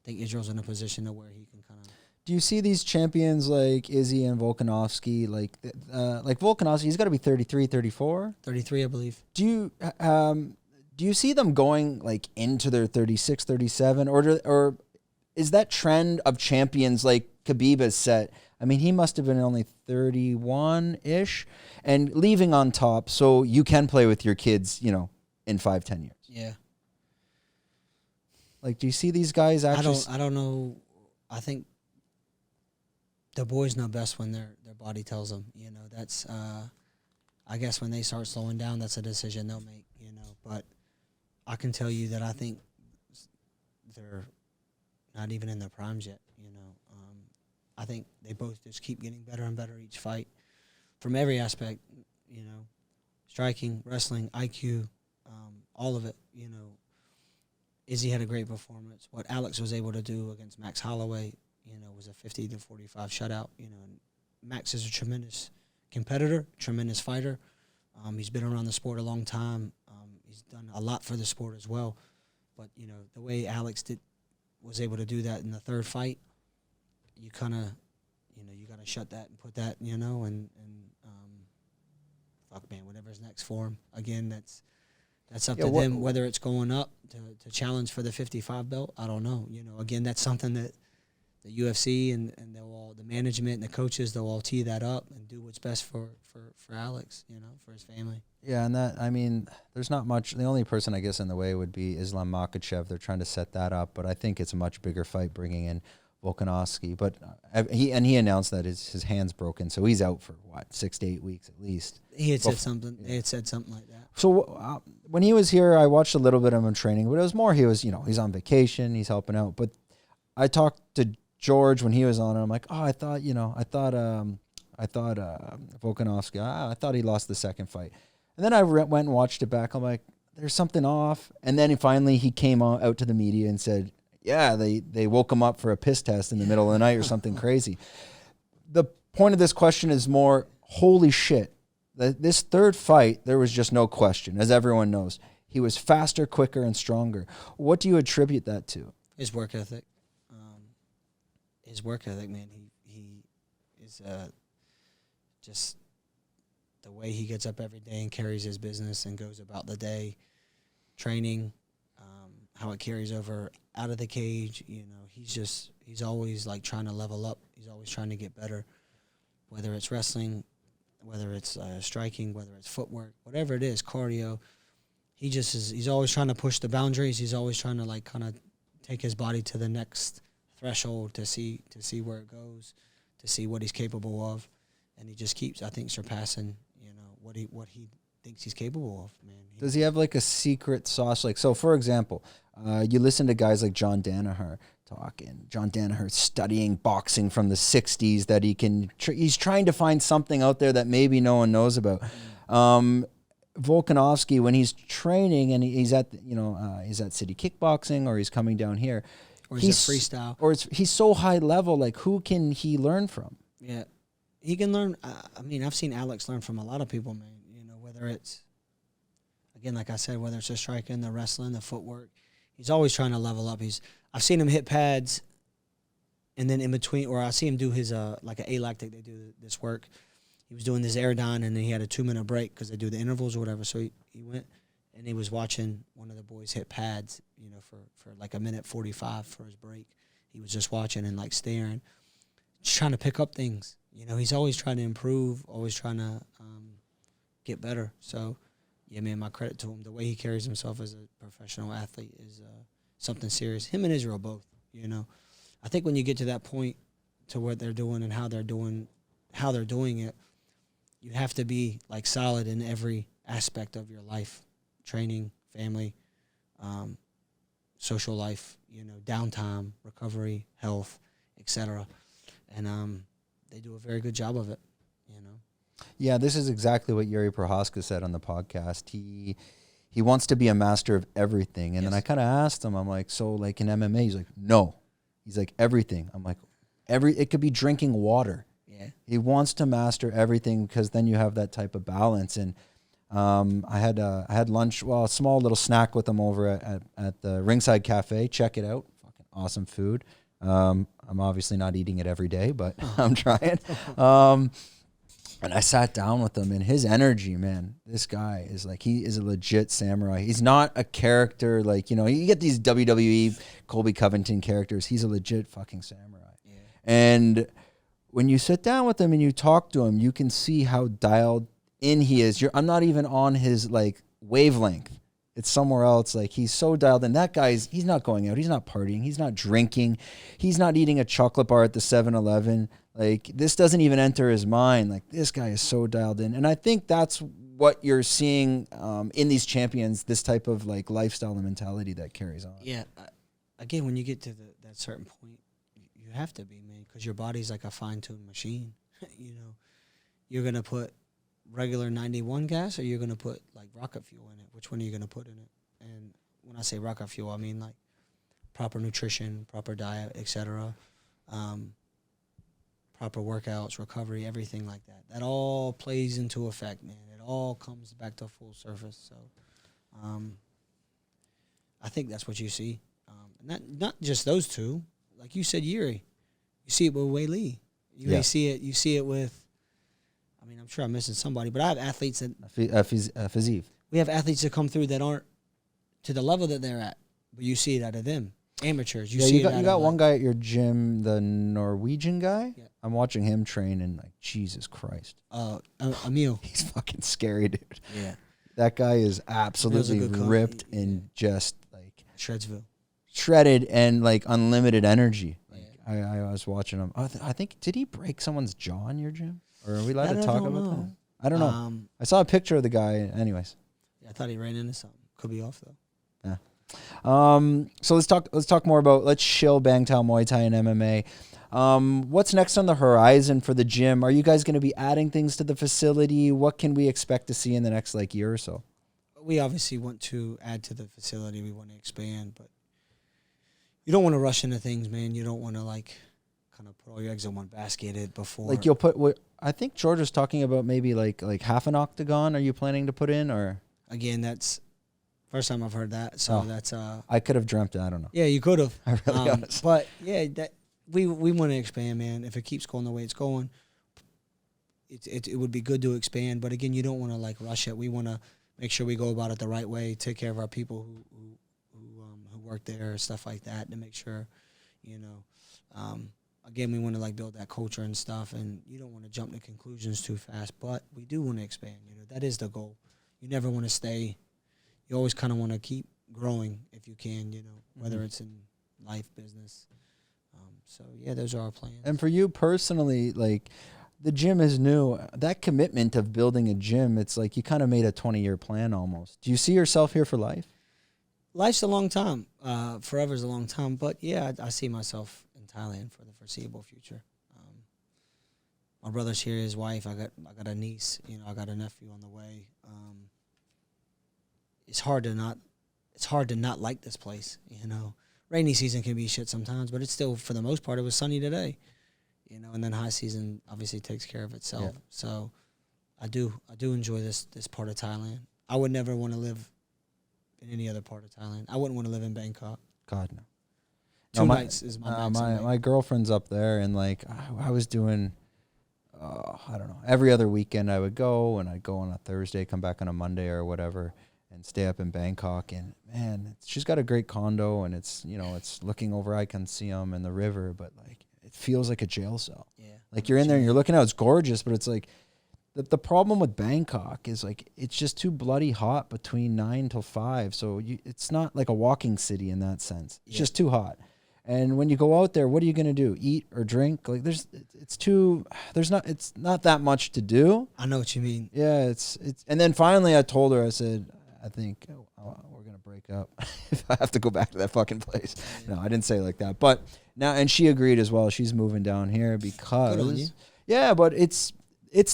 think Israel's in a position to where he can kind of. Do you see these champions like Izzy and Volkanovski, like Volkanovski, he's got to be 33, 34? 33, I believe. Do you see them going like into their 36, 37, or is that trend of champions like Khabib has set? I mean, he must have been only 31-ish and leaving on top, so you can play with your kids, in 5-10 years. Yeah. Like, do you see these guys actually? I don't know. I think the boys know best when their body tells them. That's I guess when they start slowing down, that's a decision they'll make. But I can tell you that I think they're not even in their primes yet. I think they both just keep getting better and better each fight, from every aspect. Striking, wrestling, IQ, all of it. Izzy had a great performance. What Alex was able to do against Max Holloway, was a 50-45 shutout. And Max is a tremendous competitor, tremendous fighter. He's been around the sport a long time. He's done a lot for the sport as well. But, the way Alex was able to do that in the third fight, you kind of, you got to shut that and put that, and fuck, man, whatever's next for him. Again, that's up to them, whether it's going up to challenge for the 55 belt. I don't know. Again, that's something that the UFC and the management and the coaches, they'll all tee that up and do what's best for Alex, for his family. Yeah, and that, I mean, there's not much. The only person, I guess, in the way would be Islam Makhachev. They're trying to set that up, but I think it's a much bigger fight bringing in Volkanovski. But he announced that his hand's broken, so he's out for, 6 to 8 weeks at least. He had said something. Yeah. They had said something like that. So when he was here, I watched a little bit of him training, but it was more he was, he's on vacation, he's helping out. But I talked to George when he was on, and I'm like, I thought Volkanovski, I thought he lost the second fight. And then I went and watched it back. I'm like, there's something off. And then finally he came out to the media and said, yeah, they woke him up for a piss test in the middle of the night or something crazy. The point of this question is more, holy shit. This third fight, there was just no question, as everyone knows. He was faster, quicker, and stronger. What do you attribute that to? His work ethic. His work ethic, man. He is just the way he gets up every day and carries his business and goes about the day, training, how it carries over out of the cage. He's always like trying to level up. He's always trying to get better, whether it's wrestling, whether it's striking, whether it's footwork, whatever it is, cardio. He's always trying to push the boundaries. He's always trying to like kind of take his body to the next threshold to see where it goes, to see what he's capable of, and he just keeps, I think, surpassing what he thinks he's capable of. Man, does he have like a secret sauce? Like, so for example, you listen to guys like John Danaher talking. John Danaher studying boxing from the 60s that he's trying to find something out there that maybe no one knows about. Volkanovski, when he's training and he's at City Kickboxing or he's coming down here, or he's freestyle, or he's so high level. Like, who can he learn from? Yeah, he can learn. I've seen Alex learn from a lot of people, man. Whether it's, again, like I said, whether it's the striking, the wrestling, the footwork, he's always trying to level up. I've seen him hit pads, and then in between, or I see him do his like an A-lactic. They do this work. He was doing this air down, and then he had a 2-minute break because they do the intervals or whatever. So he went and he was watching one of the boys hit pads, for like a minute 45 for his break. He was just watching and like staring, just trying to pick up things. He's always trying to improve, always trying to get better. So, yeah, man, my credit to him. The way he carries himself as a professional athlete is something serious. Him and Israel both, I think when you get to that point to what they're doing and how they're doing it, you have to be, like, solid in every aspect of your life, training, family, social life, downtime, recovery, health, etc. And they do a very good job of it, Yeah, this is exactly what Yuri Prohaska said on the podcast. He he wants to be a master of everything. And Yes. then I kind of asked him, I'm like, so like in MMA, he's like, no. He's like, everything. I'm like, it could be drinking water. Yeah. He wants to master everything because then you have that type of balance. And I had lunch, well, a small little snack with him over at the Ringside Cafe. Check it out. Fucking awesome food. I'm obviously not eating it every day, but I'm trying. And I sat down with him, and his energy, man, this guy is like, he is a legit samurai. He's not a character like, you know, you get these WWE Colby Covington characters. He's a legit fucking samurai. Yeah. And when you sit down with him and you talk to him, you can see how dialed in he is. I'm not even on his like wavelength. It's somewhere else. Like, he's so dialed in. That guy's, he's not going out. He's not partying. He's not drinking. He's not eating a chocolate bar at the 7-Eleven. Like, this doesn't even enter his mind. Like, this guy is so dialed in. And I think that's what you're seeing in these champions, this type of like lifestyle and mentality that carries on. Yeah. Again, when you get to that certain point, you have to be, man, because your body's like a fine-tuned machine. You know, you're going to put regular 91 gas, or you're going to put like rocket fuel in it. Which one are you going to put in it? And when I say rocket fuel, I mean like proper nutrition, proper diet, etc., proper workouts, recovery, everything like that. That all plays into effect, man. It all comes back to full surface. So I think that's what you see. Not just those two. Like you said, Yuri. You see it with Wei Lee. You may see it. You see it with, I mean, I'm sure I'm missing somebody, but I have athletes that Fazeev. We have athletes that come through that aren't to the level that they're at, but you see it out of them. Amateurs, you got one guy at your gym, the Norwegian guy. Yeah. I'm watching him train, and like, Jesus Christ. Emil. He's fucking scary, dude. Yeah. That guy is absolutely ripped and just like shredded and like unlimited energy. Like, I was watching him. I think, did he break someone's jaw in your gym? Or are we allowed to talk about that? I don't know. I saw a picture of the guy. Anyways, yeah, I thought he ran into something. Could be off though. Yeah. So let's talk more about, let's shill Bangtao Muay Thai and MMA. What's next on the horizon for the gym? Are you guys going to be adding things to the facility? What can we expect to see in the next like year or so? We obviously want to add to the facility. We want to expand, but you don't want to rush into things, man. You don't want to like kind of put all your eggs in one basket before. Like you'll put what I think George was talking about, maybe like half an octagon. Are you planning to put in, or? Again, that's first time I've heard that. So that's I could have dreamt it. I don't know. Yeah, you could have. I really honest. But yeah, that we want to expand, man. If it keeps going the way it's going, it would be good to expand. But again, you don't want to like rush it. We want to make sure we go about it the right way. Take care of our people who work there, stuff like that, to make sure, you know. Again, we want to like build that culture and stuff, and you don't want to jump to conclusions too fast. But we do want to expand. You know, that is the goal. You never want to stay. You always kind of want to keep growing if you can. You know, whether it's in life, business. So yeah, those are our plans. And for you personally, like the gym is new. That commitment of building a gym, it's like you kind of made a 20-year plan almost. Do you see yourself here for life? Life's a long time. Forever's a long time. But yeah, I see myself in Thailand for the foreseeable future. My brother's here, his wife. I got a niece. You know, I got a nephew on the way. It's hard to not like this place. You know, rainy season can be shit sometimes, but it's still, for the most part, it was sunny today. You know, and then high season obviously takes care of itself. Yeah. So I do enjoy this part of Thailand. I would never want to live in any other part of Thailand. I wouldn't want to live in Bangkok. God, no. Two nights is my maximum. My girlfriend's up there, and like I was doing, I don't know, every other weekend I would go, and I'd go on a Thursday, come back on a Monday or whatever, and stay up in Bangkok. And man, she's got a great condo, and it's, you know, it's looking over Icon Siam and the river, but like it feels like a jail cell. Yeah, like you're in there and you're looking out, it's gorgeous, but it's like the problem with Bangkok is like it's just too bloody hot between 9 till 5. So it's not like a walking city in that sense. It's just too hot. And when you go out there, what are you going to do? Eat or drink? Like it's not that much to do. I know what you mean. Yeah, it's and then finally I told her, I said, I think we're going to break up if I have to go back to that fucking place. Yeah. No, I didn't say it like that. But now, and she agreed as well. She's moving down here because, yeah, but it's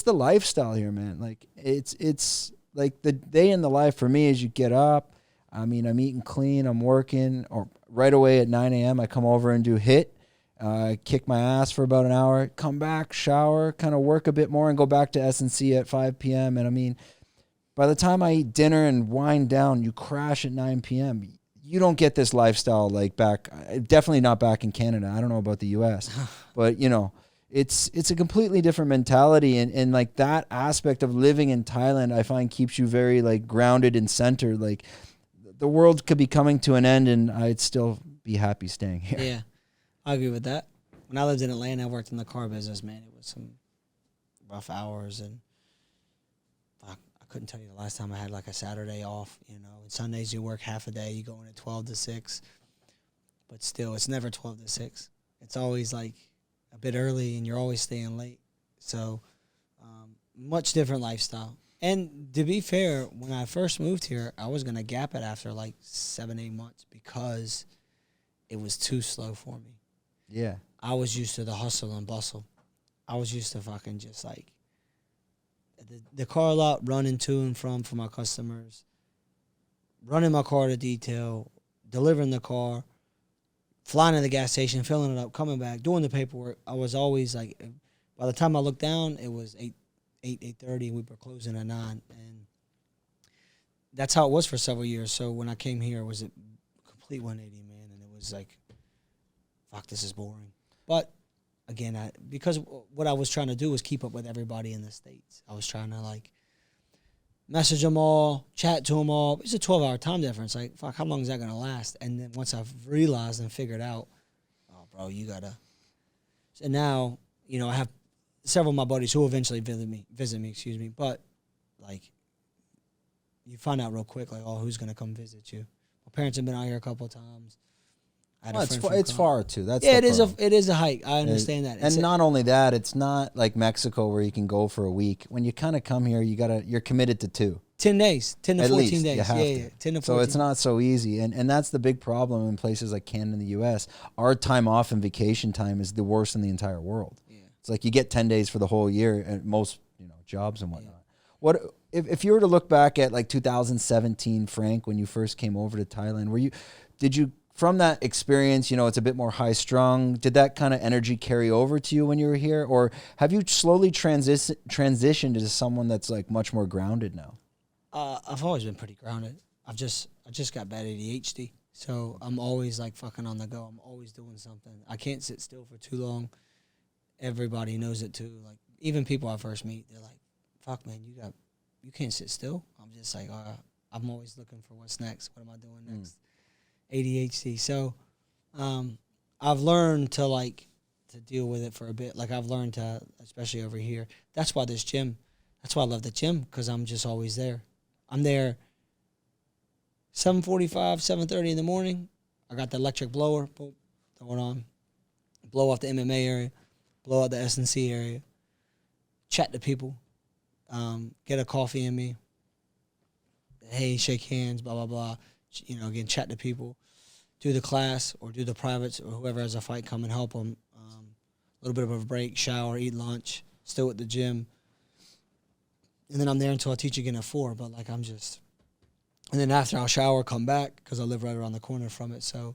the lifestyle here, man. Like it's like the day in the life for me is you get up. I mean, I'm eating clean. I'm working, or right away at 9 a.m. I come over and do HIIT. Kick my ass for about an hour, come back, shower, kind of work a bit more, and go back to S&C at 5 p.m. And I mean, by the time I eat dinner and wind down, you crash at 9 p.m. You don't get this lifestyle like back, definitely not back in Canada. I don't know about the U.S., but, you know, it's a completely different mentality. And like that aspect of living in Thailand, I find keeps you very like grounded and centered. Like the world could be coming to an end and I'd still be happy staying here. Yeah. I agree with that. When I lived in Atlanta, I worked in the car business, man. It was some rough hours, and I couldn't tell you the last time I had like a Saturday off, you know. And Sundays you work half a day, you go in at 12 to 6. But still, it's never 12 to 6. It's always like a bit early, and you're always staying late. So much different lifestyle. And to be fair, when I first moved here, I was going to gap it after like 7-8 months because it was too slow for me. Yeah. I was used to the hustle and bustle. I was used to fucking just like the car lot, running to and from for my customers, running my car to detail, delivering the car, flying to the gas station, filling it up, coming back, doing the paperwork. I was always like, by the time I looked down, it was 8:30, and we were closing at 9. And that's how it was for several years. So when I came here, it was a complete 180, man. And it was like, fuck, this is boring. But again, because what I was trying to do was keep up with everybody in the States. I was trying to like message them all, chat to them all. It's a 12-hour time difference. Like, fuck, how long is that going to last? And then once I've realized and figured out, oh, bro, you got to. So now, you know, I have several of my buddies who eventually visit me, but like you find out real quick, like, oh, who's going to come visit you? My parents have been out here a couple of times. It's far too. That's it is a hike. I understand that. And not only that, it's not like Mexico where you can go for a week. When you kind of come here, you're committed to 2. 10 days, 10 to At 14 least, days. you have to. 10 to 14. So it's not so easy. And that's the big problem in places like Canada and the U.S. Our time off and vacation time is the worst in the entire world. Yeah. It's like you get 10 days for the whole year at most, you know, jobs and whatnot. Yeah. What if you were to look back at like 2017, Frank, when you first came over to Thailand, did you from that experience, you know, it's a bit more high strung. Did that kind of energy carry over to you when you were here? Or have you slowly transitioned into someone that's like much more grounded now? I've always been pretty grounded. I just got bad ADHD. So I'm always like fucking on the go. I'm always doing something. I can't sit still for too long. Everybody knows it too. Like even people I first meet, they're like, fuck man, you can't sit still. I'm just like, I'm always looking for what's next. What am I doing next? ADHD. So I've learned to deal with it for a bit. Like I've learned to, especially over here. That's why I love the gym, because I'm just always there. I'm there 7:45, 7:30 in the morning. I got the electric blower, boom, throw it on, blow off the MMA area, blow out the S&C area, chat to people, get a coffee in me, hey, shake hands, blah, blah, blah. You know, again, chat to people, do the class or do the privates, or whoever has a fight, come and help them. A little bit of a break, shower, eat lunch, still at the gym. And then I'm there until I teach again at 4. But and then after I'll shower, come back, because I live right around the corner from it. So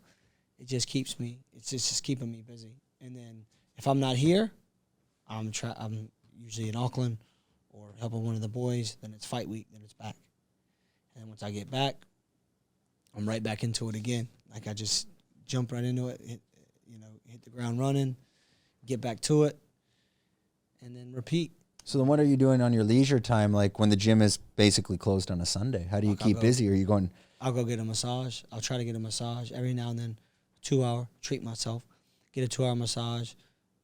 it just keeps me, it's just keeping me busy. And then if I'm not here, I'm usually in Auckland or helping one of the boys. Then it's fight week, then it's back. And then once I get back, I'm right back into it again. Like I just jump right into it, hit the ground running, get back to it, and then repeat. So then what are you doing on your leisure time, like when the gym is basically closed on a Sunday? How do you keep busy? Are you going? I'll go get a massage. I'll try to get a massage every now and then, 2-hour, treat myself, get a 2-hour massage,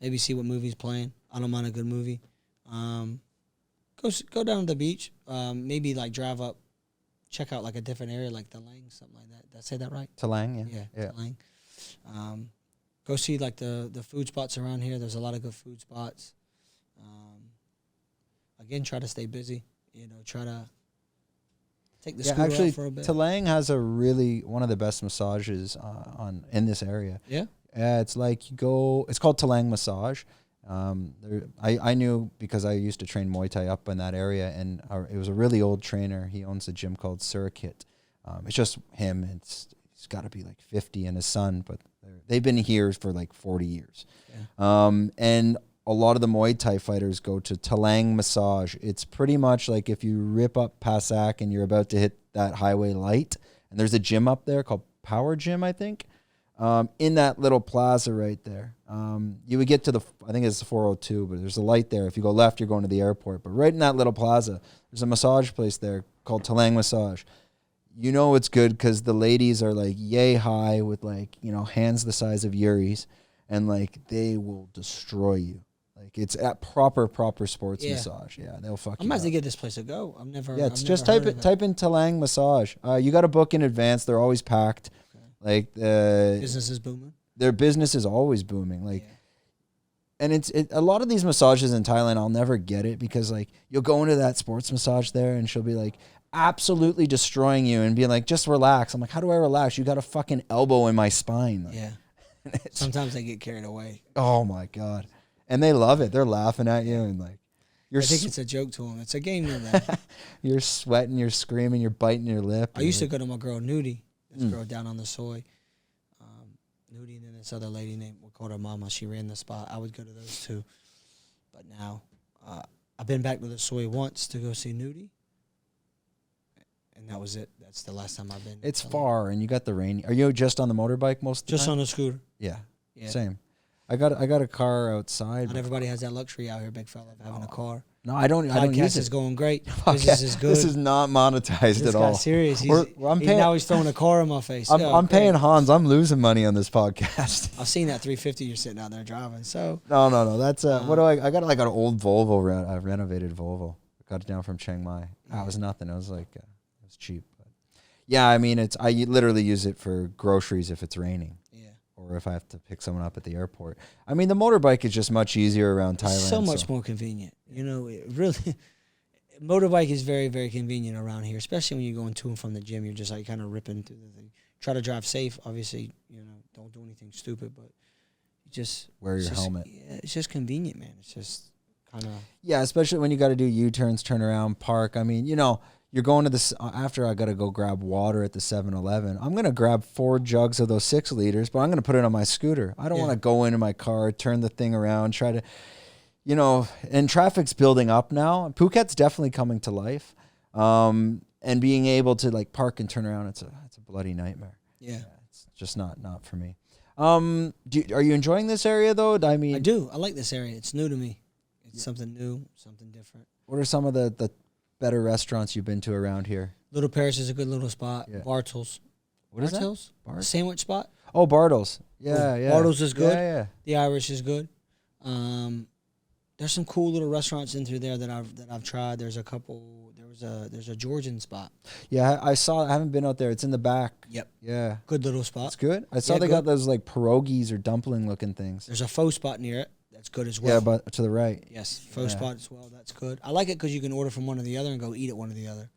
maybe see what movie's playing. I don't mind a good movie. Go down to the beach, maybe drive up, check out a different area, like Talang, something like that. Did I say that right? Talang, yeah. Talang. Go see the food spots around here. There's a lot of good food spots. Again, try to stay busy. Try to take the scooter out for a bit. Talang has one of the best massages in this area. Yeah. It's like it's called Talang massage, I knew because I used to train Muay Thai up in that area, and it was a really old trainer. He owns a gym called Surikit. It's just him. He's got to be like 50 and his son, but they've been here for like 40 years. Yeah. And a lot of the Muay Thai fighters go to Talang Massage. It's pretty much like if you rip up Passac and you're about to hit that highway light, and there's a gym up there called Power Gym, I think, in that little plaza right there. You would get to I think it's the 402, but there's a light there. If you go left, you're going to the airport. But right in that little plaza, there's a massage place there called Talang Massage. You know it's good because the ladies are like yay high with like, hands the size of Yuri's, and like they will destroy you. Like it's at proper sports massage. Yeah, they'll fuck you. I'm about to give this place a go. I've never. Yeah, just type in Talang Massage. You got to book in advance. They're always packed. Okay. Like business is booming. Their business is always booming. Like, and it's a lot of these massages in Thailand. I'll never get it because like you'll go into that sports massage there and she'll be like absolutely destroying you and being like, just relax. I'm like, how do I relax? You got a fucking elbow in my spine. Like, yeah. Sometimes they get carried away. Oh my God. And they love it. They're laughing at you and like I think it's a joke to them. It's a game to them. You're sweating, you're screaming, you're biting your lip. I used to go to my girl Nudie, this girl down on the soy. Nudie and then this other lady named, we called her Mama. She ran the spot. I would go to those two. But now I've been back to the soy once to go see Nudie. And that was it. That's the last time I've been. It's far and you got the rain. Are you just on the motorbike most of the time? Just on the scooter. Yeah. Same. I got a car outside. Not everybody has that luxury out here, big fella, of having a car. No, I don't use it. Podcast is going great. Business is good. This is not monetized at all. Serious. Now he's throwing a car in my face. I'm paying Hans. I'm losing money on this podcast. I've seen that 350 you're sitting out there driving. So no. That's what do I got like an old Volvo, a renovated Volvo. I got it down from Chiang Mai. It was nothing. It was like it was cheap. But yeah, I mean I literally use it for groceries if it's raining. Or if I have to pick someone up at the airport. I mean, the motorbike is just much easier around Thailand. It's so much more convenient. It really, motorbike is very, very convenient around here, especially when you're going to and from the gym. You're just like kind of ripping through the thing. Try to drive safe. Obviously, don't do anything stupid, but you just wear your helmet. Yeah, it's just convenient, man. It's just kind of. Yeah, especially when you got to do U-turns, turn around, park. I mean, you're going to this after I got to go grab water at the 7-Eleven. I'm going to grab 4 jugs of those 6 liters, but I'm going to put it on my scooter. I don't want to go into my car, turn the thing around, try to, and traffic's building up now. Phuket's definitely coming to life. And being able to like park and turn around, it's a bloody nightmare. Yeah. It's just not for me. Are you enjoying this area though? I mean, I do. I like this area. It's new to me. It's something new, something different. What are some of the better restaurants you've been to around here? Little Paris is a good little spot. Yeah. Bartels. What is that? Sandwich spot. Oh, Bartels. Yeah. Bartels is good. Yeah. The Irish is good. There's some cool little restaurants in through there that I've tried. There's a couple. There's a Georgian spot. Yeah, I saw. I haven't been out there. It's in the back. Yep. Yeah. Good little spot. It's good. I saw they got those like pierogies or dumpling looking things. There's a pho spot near it. That's good as well. Yeah, but to the right. Yes, pho spot as well. That's good. I like it because you can order from one or the other and go eat at one or the other.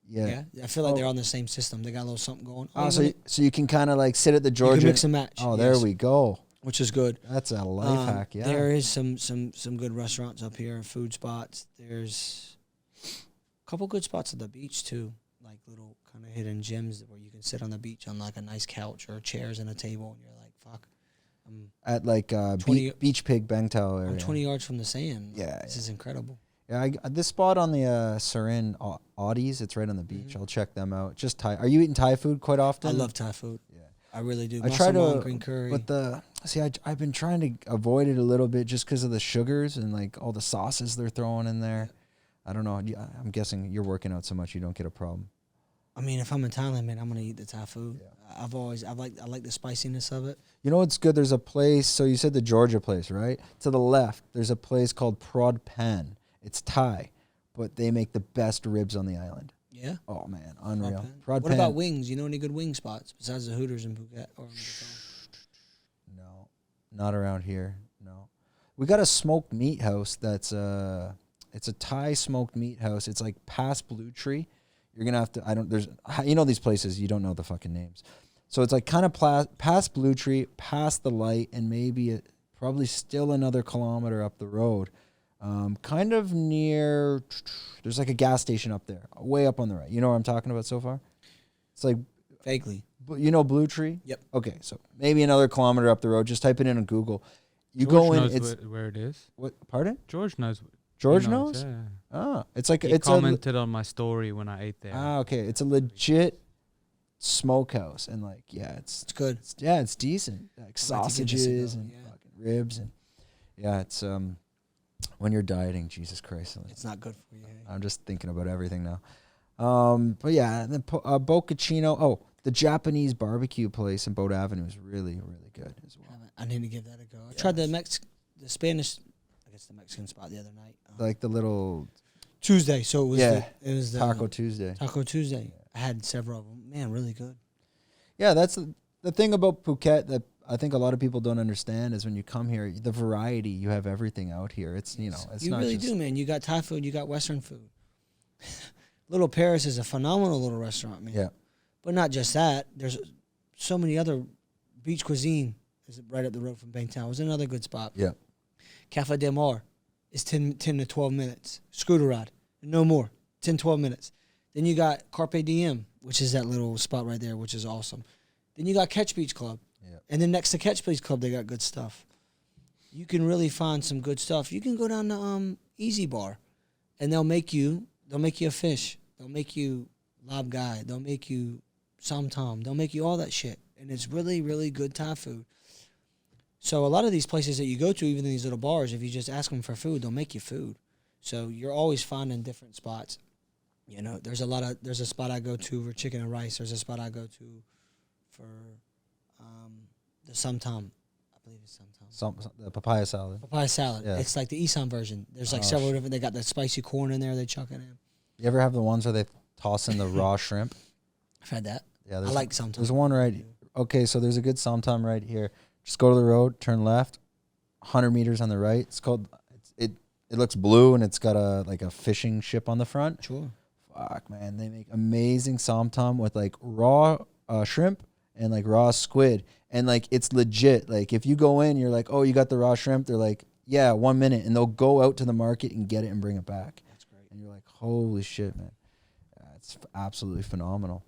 Yeah. I feel like they're on the same system. They got a little something going. So you can kind of like sit at the Georgia. You can mix and match. Oh, there we go. Which is good. That's a life hack. Yeah. There is some good restaurants up here, food spots. There's a couple good spots at the beach too, like little kind of hidden gems where you can sit on the beach on like a nice couch or chairs and a table, and you're like, fuck. At like Beach Pig Bangtao area. I'm 20 yards from the sand. Yeah. This is incredible. Yeah, this spot on the Sarin Audis, it's right on the beach. I'll check them out. Just Thai. Are you eating Thai food quite often? I love Thai food. Yeah. I really do. I try to, green curry. But I've been trying to avoid it a little bit just because of the sugars and like all the sauces they're throwing in there. Yeah. I don't know. I'm guessing you're working out so much you don't get a problem. I mean, if I'm in Thailand, man, I'm gonna eat the Thai food. Yeah. I like the spiciness of it. You know what's good? There's a place. So you said the Georgia place, right? To the left, there's a place called Prod Pan. It's Thai, but they make the best ribs on the island. Yeah. Oh man, unreal. What about wings? You know any good wing spots besides the Hooters in Phuket? No, not around here. No, we got a smoked meat house. That's it's a Thai smoked meat house. It's like past Blue Tree. You're gonna have to. These places you don't know the fucking names. So it's like kind of past Blue Tree, past the light, and maybe probably still another kilometer up the road. Kind of near, there's like a gas station up there, way up on the right. You know what I'm talking about so far? It's like, Vaguely. you know Blue Tree? Yep. Okay, so maybe another kilometer up the road. Just type it in on Google. You George go in, knows it's, where it is. what, pardon? George knows. George He knows? Yeah. Ah, it's like, He it's commented on my story when I ate there. okay. It's a legit smokehouse. And like, yeah, It's good. it's decent. Like I'd like to give this a sausages go, and yeah. fucking ribs. And yeah, it's, when you're dieting, Jesus Christ. Like, It's not good for you. Hey? I'm just thinking about everything now. But yeah, and then Bocacino. Oh, the Japanese barbecue place in Boat Avenue is really, really good as well. I need to give that a go. I tried the Spanish, I guess the Mexican spot the other night. Like the little Tuesday, so it was it was the Taco Tuesday. Taco Tuesday. I had several of them. Man, really good. Yeah, that's the thing about Phuket that I think a lot of people don't understand is when you come here, the variety, you have everything out here. It's, you know, it's you not really just, do, man. You got Thai food, you got Western food. Little Paris is a phenomenal little restaurant, man. Yeah. But not just that. There's so many other beach cuisine is right up the road from Bangtao. It was another good spot. Yeah. Cafe Del Mar is 10 to 12 minutes. Scooter ride, no more. 10, 12 minutes. Then you got Carpe Diem, which is that little spot right there, which is awesome. Then you got Catch Beach Club. Yeah. And then next to Catch Beach Club, they got good stuff. You can really find some good stuff. You can go down to Easy Bar, and they'll make you a fish. They'll make you lob gai. They'll make you som tom. They'll make you all that shit. And it's really, really good Thai food. So a lot of these places that you go to, even in these little bars, if you just ask them for food, they'll make you food. So you're always finding different spots. You know, there's a spot I go to for chicken and rice. There's a spot I go to for the som tom. I believe it's som tom. The papaya salad. Papaya salad. Yeah. It's like the Isan version. There's like several different. They got the spicy corn in there. They chuck it in. You ever have the ones where they toss in the raw shrimp? I've had that. Yeah, I like som tom. There's one right. Okay, so there's a good som tom right here. Just go to the road, turn left, 100 meters on the right. It's called. It looks blue and it's got a fishing ship on the front. Sure. Fuck, man, they make amazing som tom with like raw shrimp and like raw squid, and like it's legit. Like if you go in, you're like, oh, you got the raw shrimp. They're like, yeah, 1 minute, and they'll go out to the market and get it and bring it back. That's great. And you're like, holy shit, man, it's absolutely phenomenal.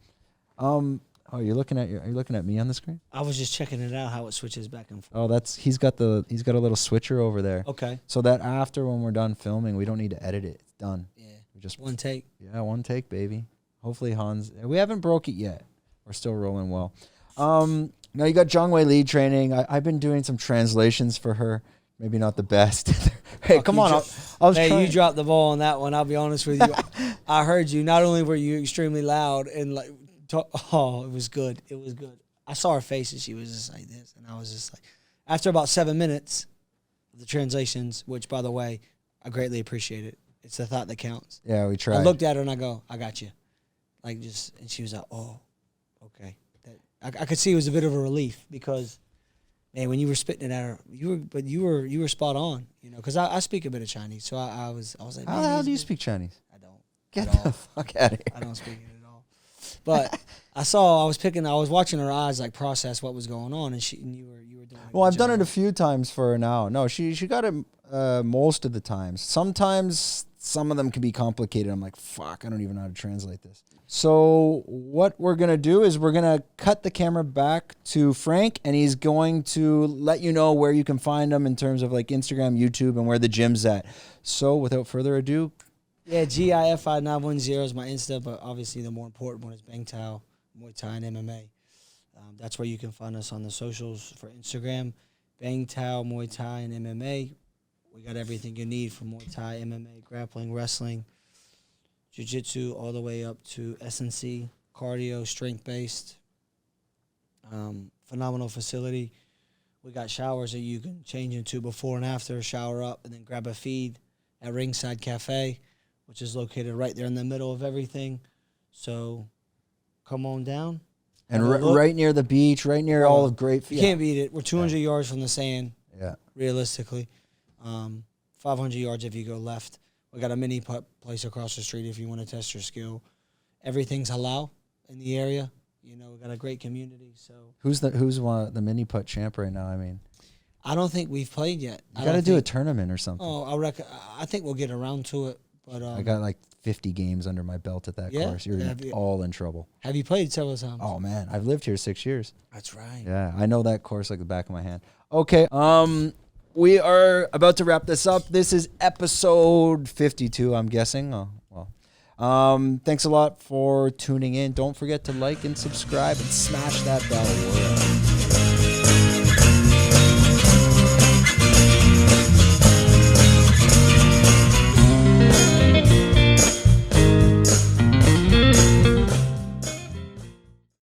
Oh, you're looking at me on the screen? I was just checking it out how it switches back and forth. Oh, he's got a little switcher over there. Okay. So that after when we're done filming, we don't need to edit it. It's done. Yeah. We just One take. Yeah, one take, baby. Hopefully we haven't broke it yet. We're still rolling well. Now you got Zhang Wei Li training. I've been doing some translations for her. Maybe not the best. Hey, Fuck, come you on. I was trying. you dropped the ball on that one. I'll be honest with you. I heard you. Not only were you extremely loud and like, it was good. It was good. I saw her face and she was just like this, and I was just like, after about 7 minutes of the translations, which by the way, I greatly appreciate it. It's the thought that counts. Yeah, we tried. I looked at her and I go, I got you. Like and she was like, oh, okay. I could see it was a bit of a relief because, man, when you were spitting it at her, you were spot on, you know, because I speak a bit of Chinese, so I was like, How the hell do you speak Chinese? I don't. Get at all. the fuck out of here. I don't speak it at all. But I was watching her eyes like process what was going on, and you were doing it. Well, I've done it a few times for her now. No, she got it most of the times. Sometimes some of them can be complicated. I'm like, fuck, I don't even know how to translate this. So what we're going to do is we're going to cut the camera back to Frank, and he's going to let you know where you can find him in terms of like Instagram, YouTube, and where the gym's at. So without further ado. Yeah, GIFI910 is my Insta, but obviously the more important one is Bangtao Muay Thai and MMA. That's where you can find us on the socials for Instagram, Bangtao Muay Thai and MMA. We got everything you need from Muay Thai, MMA, grappling, wrestling, jiu-jitsu, all the way up to S&C, cardio, strength-based. Phenomenal facility. We got showers that you can change into before and after, shower up, and then grab a feed at Ringside Cafe, which is located right there in the middle of everything. So come on down. And right near the beach, right near all of great. You can't beat it. We're 200 yards from the sand, realistically. 500 yards if you go left. We got a mini putt place across the street if you want to test your skill. Everything's halal in the area. You know, we got a great community. So who's the mini putt champ right now? I mean, I don't think we've played yet. You got to do a tournament or something. Oh, I think we'll get around to it. But I got like 50 games under my belt at that course. You're all in trouble. Have you played several times? Oh man, I've lived here 6 years. That's right. Yeah, I know that course like the back of my hand. Okay, we are about to wrap this up. This is episode 52, I'm guessing. Oh, well. Thanks a lot for tuning in. Don't forget to like and subscribe and smash that bell.